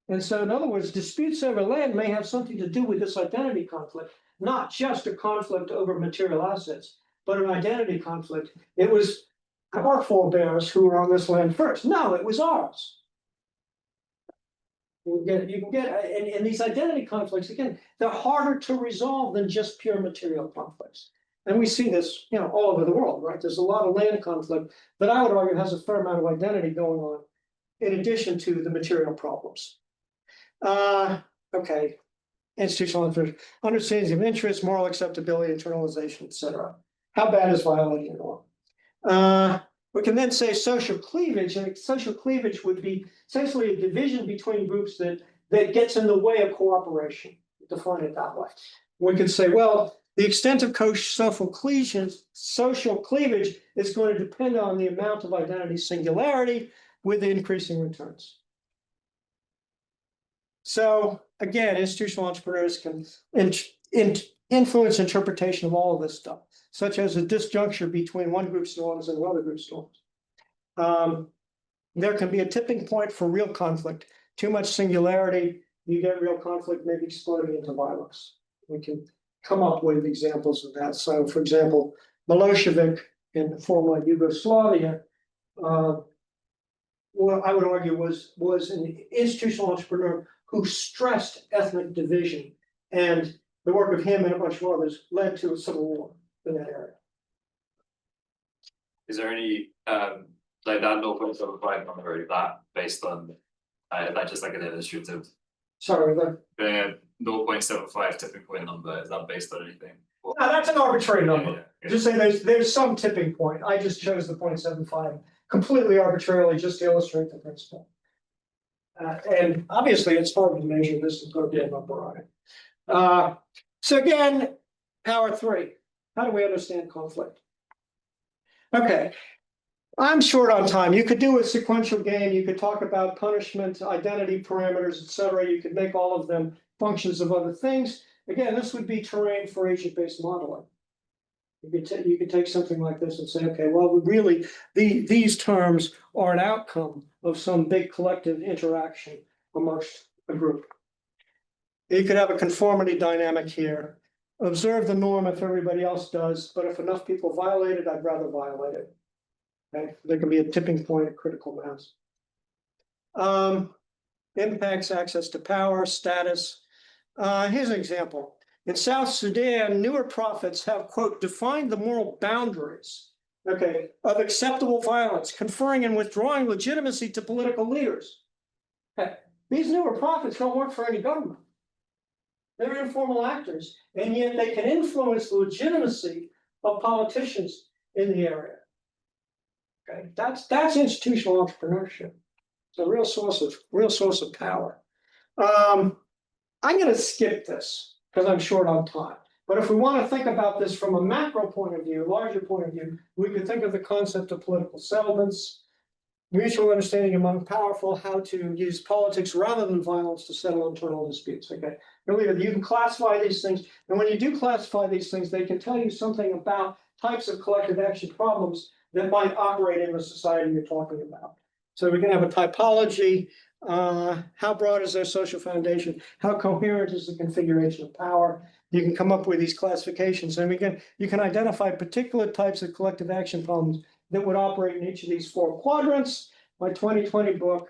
And so, in other words, disputes over land may have something to do with this identity conflict, not just a conflict over material assets, but an identity conflict. It was our forebears who were on this land first. No, it was ours. You can get, and these identity conflicts, again, they're harder to resolve than just pure material conflicts. And we see this, all over the world, right? There's a lot of land conflict that I would argue has a fair amount of identity going on, in addition to the material problems. Okay. Institutional understanding of interest, moral acceptability, internalization, etc. How bad is violating the law? We can then say social cleavage, and social cleavage would be essentially a division between groups that gets in the way of cooperation. Define it that way. We could say, well, the extent of social cleavage is going to depend on the amount of identity singularity with increasing returns. So again, institutional entrepreneurs can influence interpretation of all of this stuff, such as a disjuncture between one group's norms and another group's norms. There can be a tipping point for real conflict. Too much singularity, you get real conflict, maybe exploding into violence. We can come up with examples of that. So, for example, Milosevic in former Yugoslavia, what I would argue was an institutional entrepreneur who stressed ethnic division, and the work of him and a bunch of others led to a civil war in that area. Is there any like that 0.75 number, is that based on is that just like an illustrative? Sorry, The 0.75 tipping point number, is that based on anything? no, that's an arbitrary number. Yeah. Just say there's some tipping point. I just chose the 0.75 completely arbitrarily just to illustrate the principle. And obviously it's hard to measure this and put a number on it. So again, power 3. How do we understand conflict? Okay, I'm short on time. You could do a sequential game. You could talk about punishment, identity parameters, etc. You could make all of them functions of other things. Again, this would be terrain for agent-based modeling. You could take something like this and say, okay, well, really, these terms are an outcome of some big collective interaction amongst a group. You could have a conformity dynamic here. Observe the norm if everybody else does, but if enough people violate it, I'd rather violate it. Okay, there can be a tipping point at critical mass. Impacts access to power, status. Here's an example. In South Sudan, newer prophets have, quote, defined the moral boundaries, okay, of acceptable violence, conferring and withdrawing legitimacy to political leaders. Okay. These newer prophets don't work for any government. They're informal actors, and yet they can influence the legitimacy of politicians in the area. Okay, that's institutional entrepreneurship. It's a real source of power. I'm going to skip this because I'm short on time. But if we want to think about this from a macro point of view, larger point of view, we could think of the concept of political settlements, mutual understanding among powerful, how to use politics rather than violence to settle internal disputes. Okay, really, you can classify these things, and when you do classify these things, they can tell you something about types of collective action problems that might operate in the society you're talking about. So we can have a typology. How broad is their social foundation? How coherent is the configuration of power? You can come up with these classifications, and you can identify particular types of collective action problems that would operate in each of these 4 quadrants. My 2020 book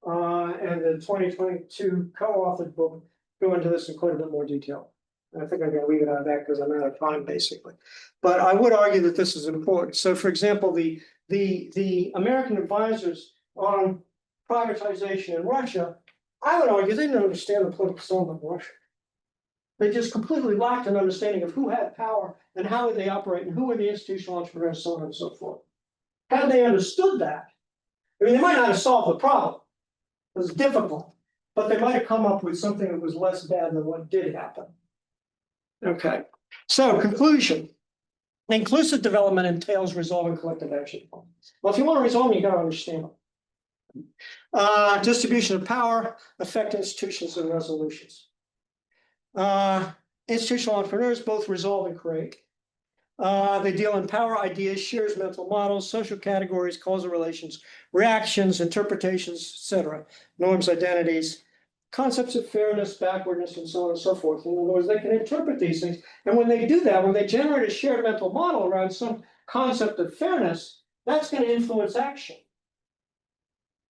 and the 2022 co-authored book go into this in quite a bit more detail. I think I'm going to leave it on that because I'm out of time, basically. But I would argue that this is important. So, for example, the American advisors on privatization in Russia, I would argue they didn't understand the political settlement in Russia. They just completely lacked an understanding of who had power and how would they operate and who were the institutional entrepreneurs, so on and so forth. Had they understood that, I mean, they might not have solved the problem. It was difficult, but they might have come up with something that was less bad than what did happen. Okay, so conclusion. Inclusive development entails resolving collective action problems. Well, if you want to resolve them, you got to understand them. Distribution of power, affect institutions and resolutions. Institutional entrepreneurs both resolve and create. They deal in power, ideas, shares, mental models, social categories, causal relations, reactions, interpretations, etc., norms, identities, concepts of fairness, backwardness, and so on and so forth. In other words, they can interpret these things. And when they do that, when they generate a shared mental model around some concept of fairness, that's going to influence action.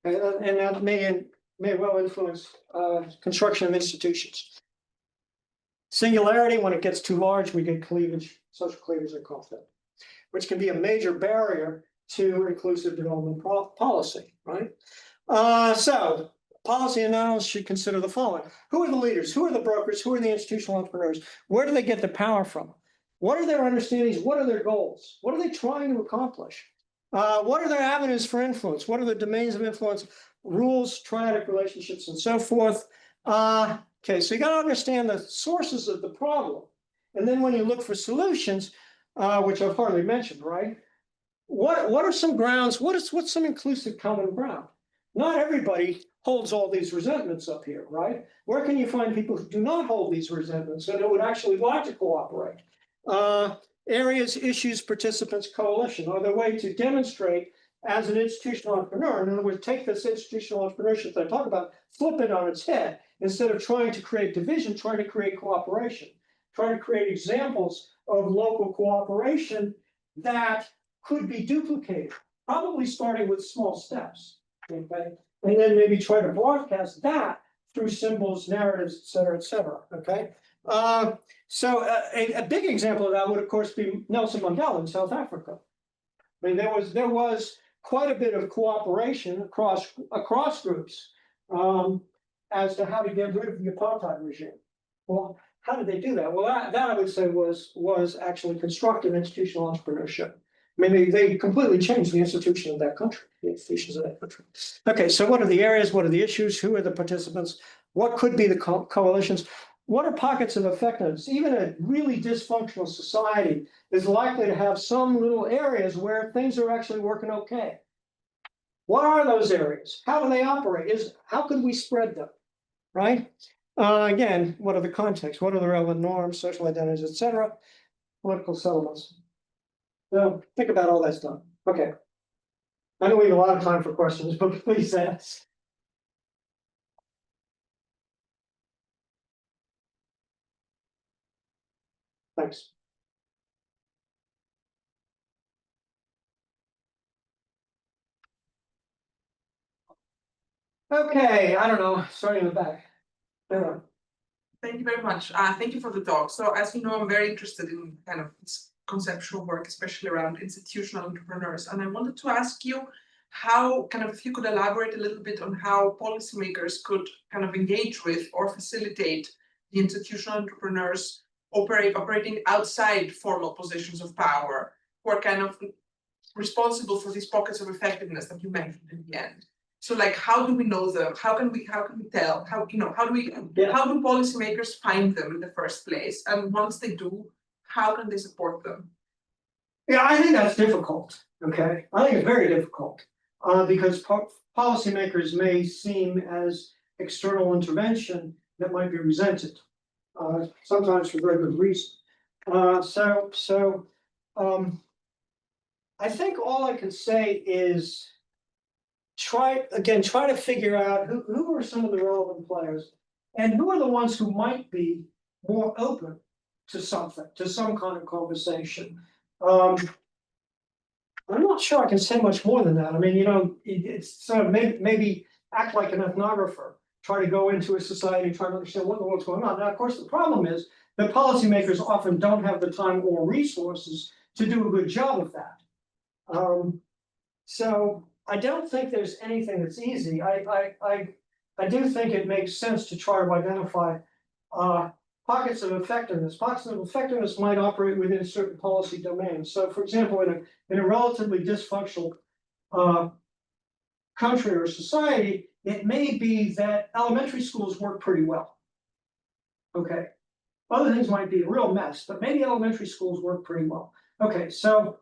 And that may well influence construction of institutions. Singularity, when it gets too large, we get cleavage, social cleavage and conflict, which can be a major barrier to inclusive development policy, right? So policy analysts should consider the following. Who are the leaders? Who are the brokers? Who are the institutional entrepreneurs? Where do they get the power from? What are their understandings? What are their goals? What are they trying to accomplish? What are their avenues for influence? What are the domains of influence? Rules, triadic relationships, and so forth. Okay, so you got to understand the sources of the problem. And then when you look for solutions, which I've hardly mentioned, right? What are some grounds? What's some inclusive common ground? Not everybody holds all these resentments up here, right? Where can you find people who do not hold these resentments and that would actually like to cooperate? Areas, issues, participants, coalition are the way to demonstrate as an institutional entrepreneur. In other words, take this institutional entrepreneurship that I talk about, flip it on its head. Instead of trying to create division, trying to create cooperation, trying to create examples of local cooperation that could be duplicated, probably starting with small steps, okay? And then maybe try to broadcast that through symbols, narratives, et cetera, okay? So a big example of that would, of course, be Nelson Mandela in South Africa. I mean, there was quite a bit of cooperation across groups as to how to get rid of the apartheid regime. Well, how did they do that? Well, that I would say was actually constructive institutional entrepreneurship. I mean, they completely changed the institution of that country, the institutions of that country. Okay, so what are the areas? What are the issues? Who are the participants? What could be the coalitions? What are pockets of effectiveness? Even a really dysfunctional society is likely to have some little areas where things are actually working okay. What are those areas? How do they operate? How could we spread them, right? Again, what are the contexts? What are the relevant norms, social identities, et cetera? Political settlements. So think about all that stuff. Okay. I know we have a lot of time for questions, but please ask. Thanks. Okay, I don't know, starting in the back. Yeah. Thank you very much. Thank you for the talk. So as you know, I'm very interested in kind of this conceptual work, especially around institutional entrepreneurs. And I wanted to ask you how, kind of, if you could elaborate a little bit on how policymakers could kind of engage with or facilitate the institutional entrepreneurs operating outside formal positions of power, who are kind of responsible for these pockets of effectiveness that you mentioned in the end. So, like, how do we know them? How can we tell? How do policymakers find them in the first place? And once they do, how can they support them? Yeah, I think that's difficult. Okay, I think it's very difficult because policymakers may seem as external intervention that might be resented, sometimes for very good reason. I think all I can say is try to figure out who are some of the relevant players and who are the ones who might be more open to something, to some kind of conversation. I'm not sure I can say much more than that. I mean, you know, it's sort of maybe act like an ethnographer, try to go into a society, try to understand what in the world's going on. Now, of course, the problem is that policymakers often don't have the time or resources to do a good job of that. So I don't think there's anything that's easy. I do think it makes sense to try to identify pockets of effectiveness. Pockets of effectiveness might operate within certain policy domains. So, for example, in a relatively dysfunctional country or society, it may be that elementary schools work pretty well. Okay. Other things might be a real mess, but maybe elementary schools work pretty well. Okay, so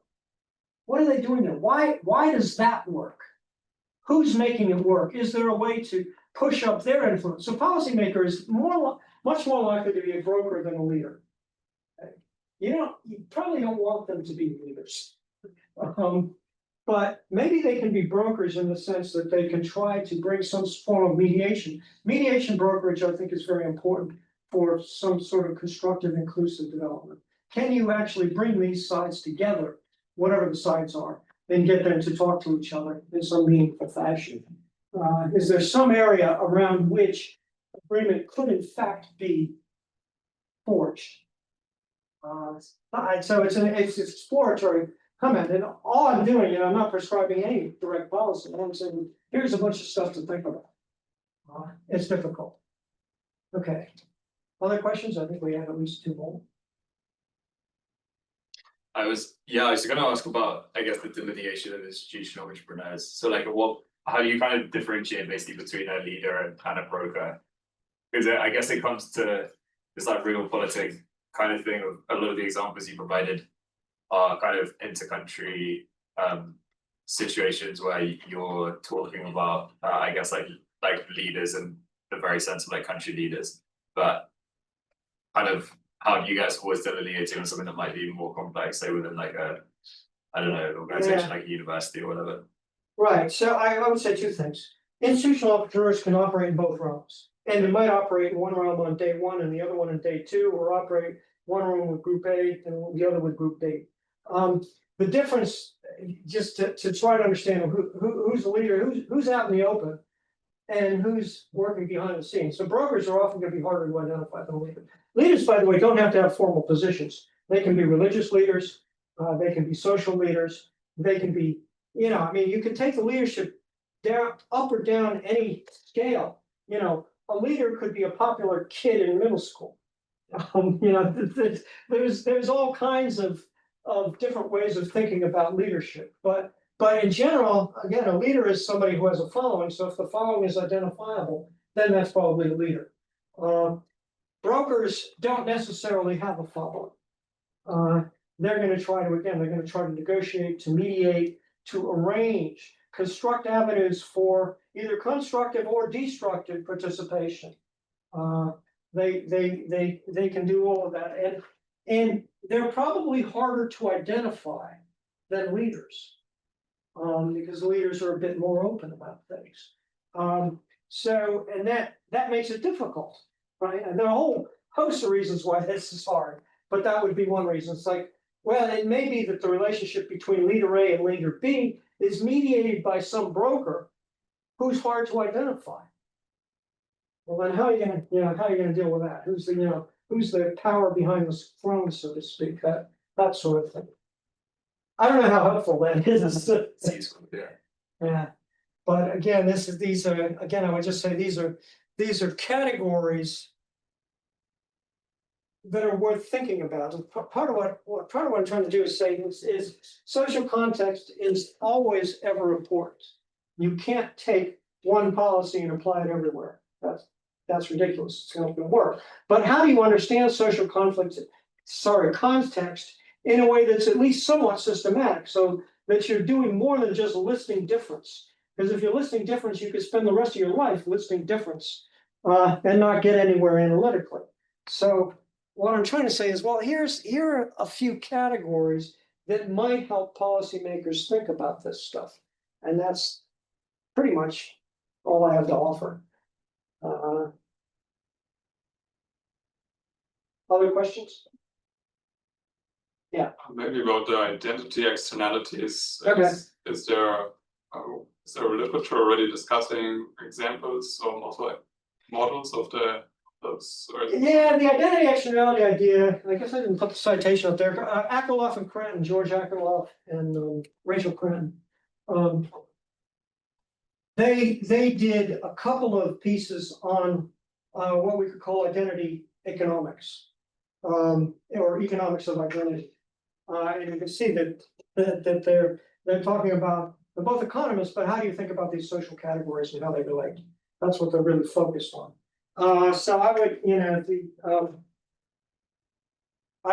what are they doing there? Why does that work? Who's making it work? Is there a way to push up their influence? So policymaker is much more likely to be a broker than a leader. Okay. you probably don't want them to be leaders. But maybe they can be brokers in the sense that they can try to bring some form of mediation. Mediation brokerage, I think, is very important for some sort of constructive, inclusive development. Can you actually bring these sides together, whatever the sides are, and get them to talk to each other in some meaningful fashion? Is there some area around which agreement could in fact be forged? So it's exploratory comment, and all I'm doing, I'm not prescribing any direct policy. I'm saying, here's a bunch of stuff to think about. It's difficult. Okay. Other questions? I think we have at least 2 more. I was gonna ask about, I guess, the delineation of institutional entrepreneurs. So like how do you kind of differentiate basically between a leader and a broker? Because I guess it comes to this like real politic kind of thing. Of a lot of the examples you provided are kind of inter-country situations where you're talking about I guess like leaders in the very sense of like country leaders, but kind of how do you guys always delineate on something that might be more complex, say within like an organization like a university or whatever? Right, so I would say 2 things. Institutional entrepreneurs can operate in both realms, and they might operate in one realm on day 1 and the other one on day 2, or operate one realm with group A and the other with group B. The difference, just to try to understand who's the leader, who's out in the open, and who's working behind the scenes. So brokers are often going to be harder to identify than leaders. Leaders, by the way, don't have to have formal positions. They can be religious leaders, they can be social leaders, they can be, you can take the leadership down, up or down any scale. A leader could be a popular kid in middle school. There's all kinds of different ways of thinking about leadership, but in general, again, a leader is somebody who has a following. So if the following is identifiable, then that's probably a leader. Brokers don't necessarily have a following. They're going to try to negotiate, to mediate, to arrange, construct avenues for either constructive or destructive participation. They can do all of that, and they're probably harder to identify than leaders, because leaders are a bit more open about things. So that makes it difficult, right? And there are a whole host of reasons why this is hard, but that would be one reason. It's like, well, it may be that the relationship between leader A and leader B is mediated by some broker who's hard to identify. Well, then how are you gonna deal with that? Who's the power behind the throne, so to speak? That sort of thing. I don't know how helpful that is. Yeah. But again, I would just say these are categories that are worth thinking about. And part of what I'm trying to do is say is social context is always ever important. You can't take one policy and apply it everywhere. That's ridiculous. It's not going to work. But how do you understand social context in a way that's at least somewhat systematic, so that you're doing more than just listing difference? Because if you're listing difference, you could spend the rest of your life listing difference and not get anywhere analytically. So what I'm trying to say is, well, here are a few categories that might help policymakers think about this stuff. And that's pretty much all I have to offer. Other questions? Yeah. Maybe about the identity externalities. Okay. Is there literature already discussing examples or also like models of those? Yeah, the identity externality idea. I guess I didn't put the citation up there. Akerlof and Cranton, George Akerlof and Rachel Cranton. They did a couple of pieces on what we could call identity economics, or economics of identity. And you can see that they're talking about, they're both economists, but how do you think about these social categories and how they relate? That's what they're really focused on. So I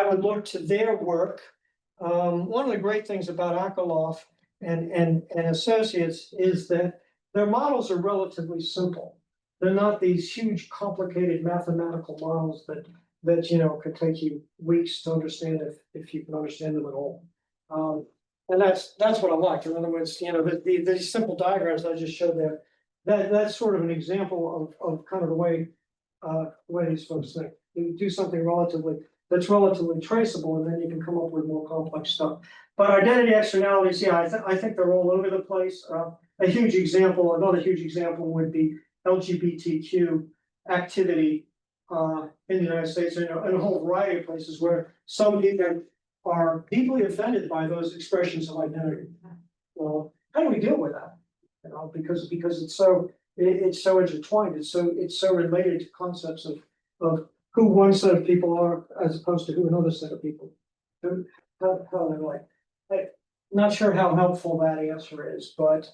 would look to their work. One of the great things about Akerlof and associates is that their models are relatively simple. They're not these huge, complicated mathematical models that, could take you weeks to understand if you can understand them at all. And that's what I like. In other words, these simple diagrams I just showed there, that's sort of an example of kind of the way these folks think. You do something that's relatively traceable, and then you can come up with more complex stuff. But identity externalities, yeah, I think they're all over the place. Another huge example would be LGBTQ activity in the United States, and a whole variety of places where some people are deeply offended by those expressions of identity. Well, how do we deal with that? Because it's so intertwined. It's so related to concepts of who one set of people are as opposed to who another set of people. How they like. I'm not sure how helpful that answer is, but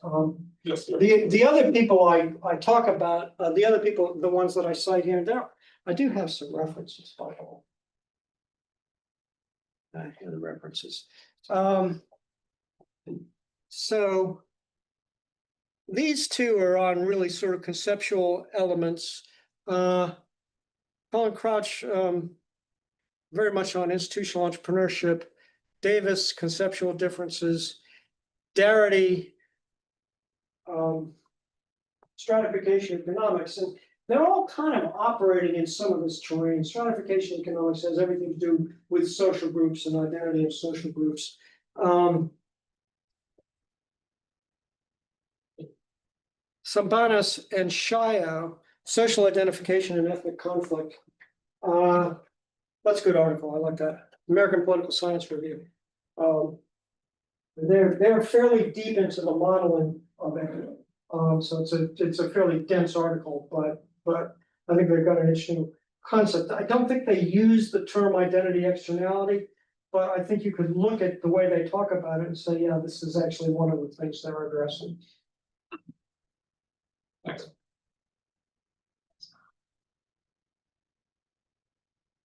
Yes, the other people I talk about, the ones that I cite here and there, I do have some references by the way. Here are the references. So these two are on really sort of conceptual elements. Colin Crouch, very much on institutional entrepreneurship. Davis, conceptual differences. Darity, stratification economics, and they're all kind of operating in some of this terrain. Stratification economics has everything to do with social groups and identity of social groups. Sambanas and Shio, social identification and ethnic conflict. That's a good article. I like that. American Political Science Review. They're fairly deep into the modeling of it. So it's a fairly dense article, but I think they've got an interesting concept. I don't think they use the term identity externality, but I think you could look at the way they talk about it and say, yeah, this is actually one of the things they're addressing. thanks.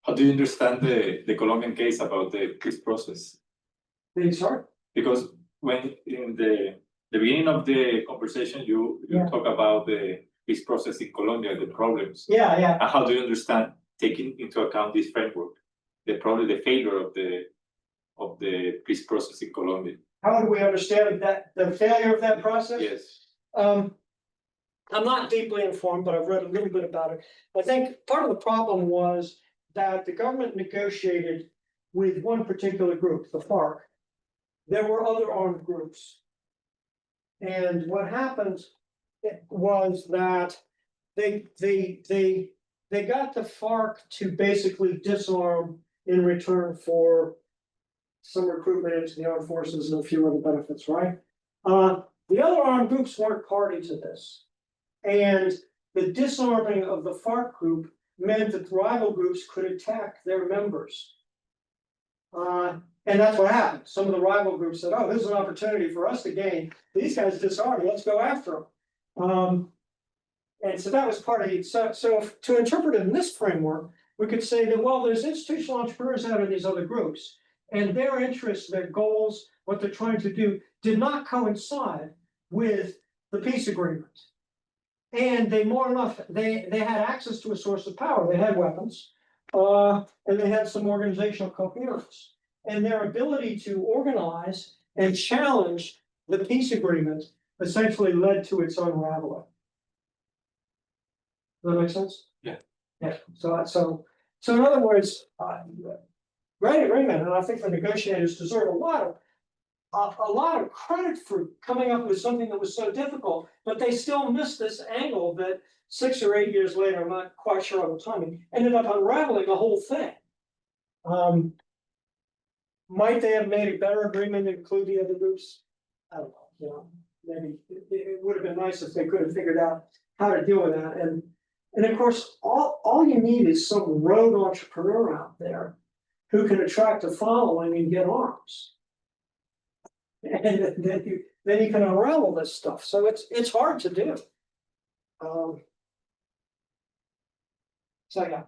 How do you understand the Colombian case about the peace process? Sorry? Because when in the beginning of the conversation, you Yeah. talk about the peace process in Colombia, the problems. Yeah. And how do you understand taking into account this framework, the failure of the peace process in Colombia? How do we understand that the failure of that process? Yes. I'm not deeply informed, but I've read a little bit about it. I think part of the problem was that the government negotiated with one particular group, the FARC. There were other armed groups. And what happened was that they got the FARC to basically disarm in return for some recruitment into the armed forces and a few other benefits, right? The other armed groups weren't party to this. And the disarming of the FARC group meant that rival groups could attack their members. And that's what happened. Some of the rival groups said, oh, this is an opportunity for us to gain. These guys disarmed, let's go after them. And so that was part of it. So to interpret it in this framework, we could say that, well, there's institutional entrepreneurs out of these other groups, and their interests, their goals, what they're trying to do did not coincide with the peace agreement. And they had access to a source of power. They had weapons, and they had some organizational coherence. And their ability to organize and challenge the peace agreement essentially led to its unraveling. Does that make sense? Yeah. Yeah. So in other words, great agreement, and I think the negotiators deserve a lot of credit for coming up with something that was so difficult, but they still missed this angle that 6 or 8 years later, I'm not quite sure on the timing, ended up unraveling the whole thing. Might they have made a better agreement to include the other groups? I don't know, maybe it would have been nice if they could have figured out how to deal with that. And of course, all you need is some rogue entrepreneur out there who can attract a following and get arms. And then you can unravel this stuff. So it's hard to do. So yeah.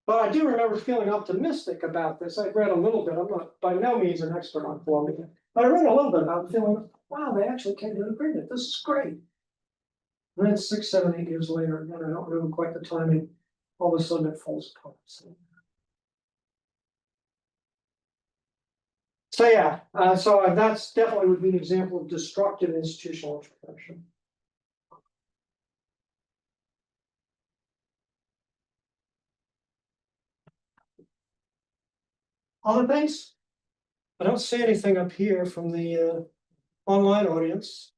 But I do remember feeling optimistic about this. I read a little bit. I'm not by no means an expert on Colombia, but I read a little bit about it, feeling, wow, they actually came to an agreement. This is great. And then 6, 7, 8 years later, again, I don't remember quite the timing. all of a sudden it falls apart. So yeah, so that's definitely would be an example of destructive institutional entrepreneurship. Other things? I don't see anything up here from the online audience.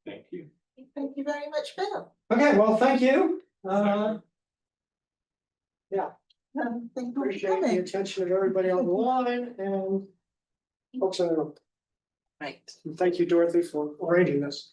Thank you. Thank you very much, Bill. Okay, well, thank you. Thank you for Appreciate the coming. attention of everybody on the line and folks in the room. Right. And thank you, Dorothy, for arranging this.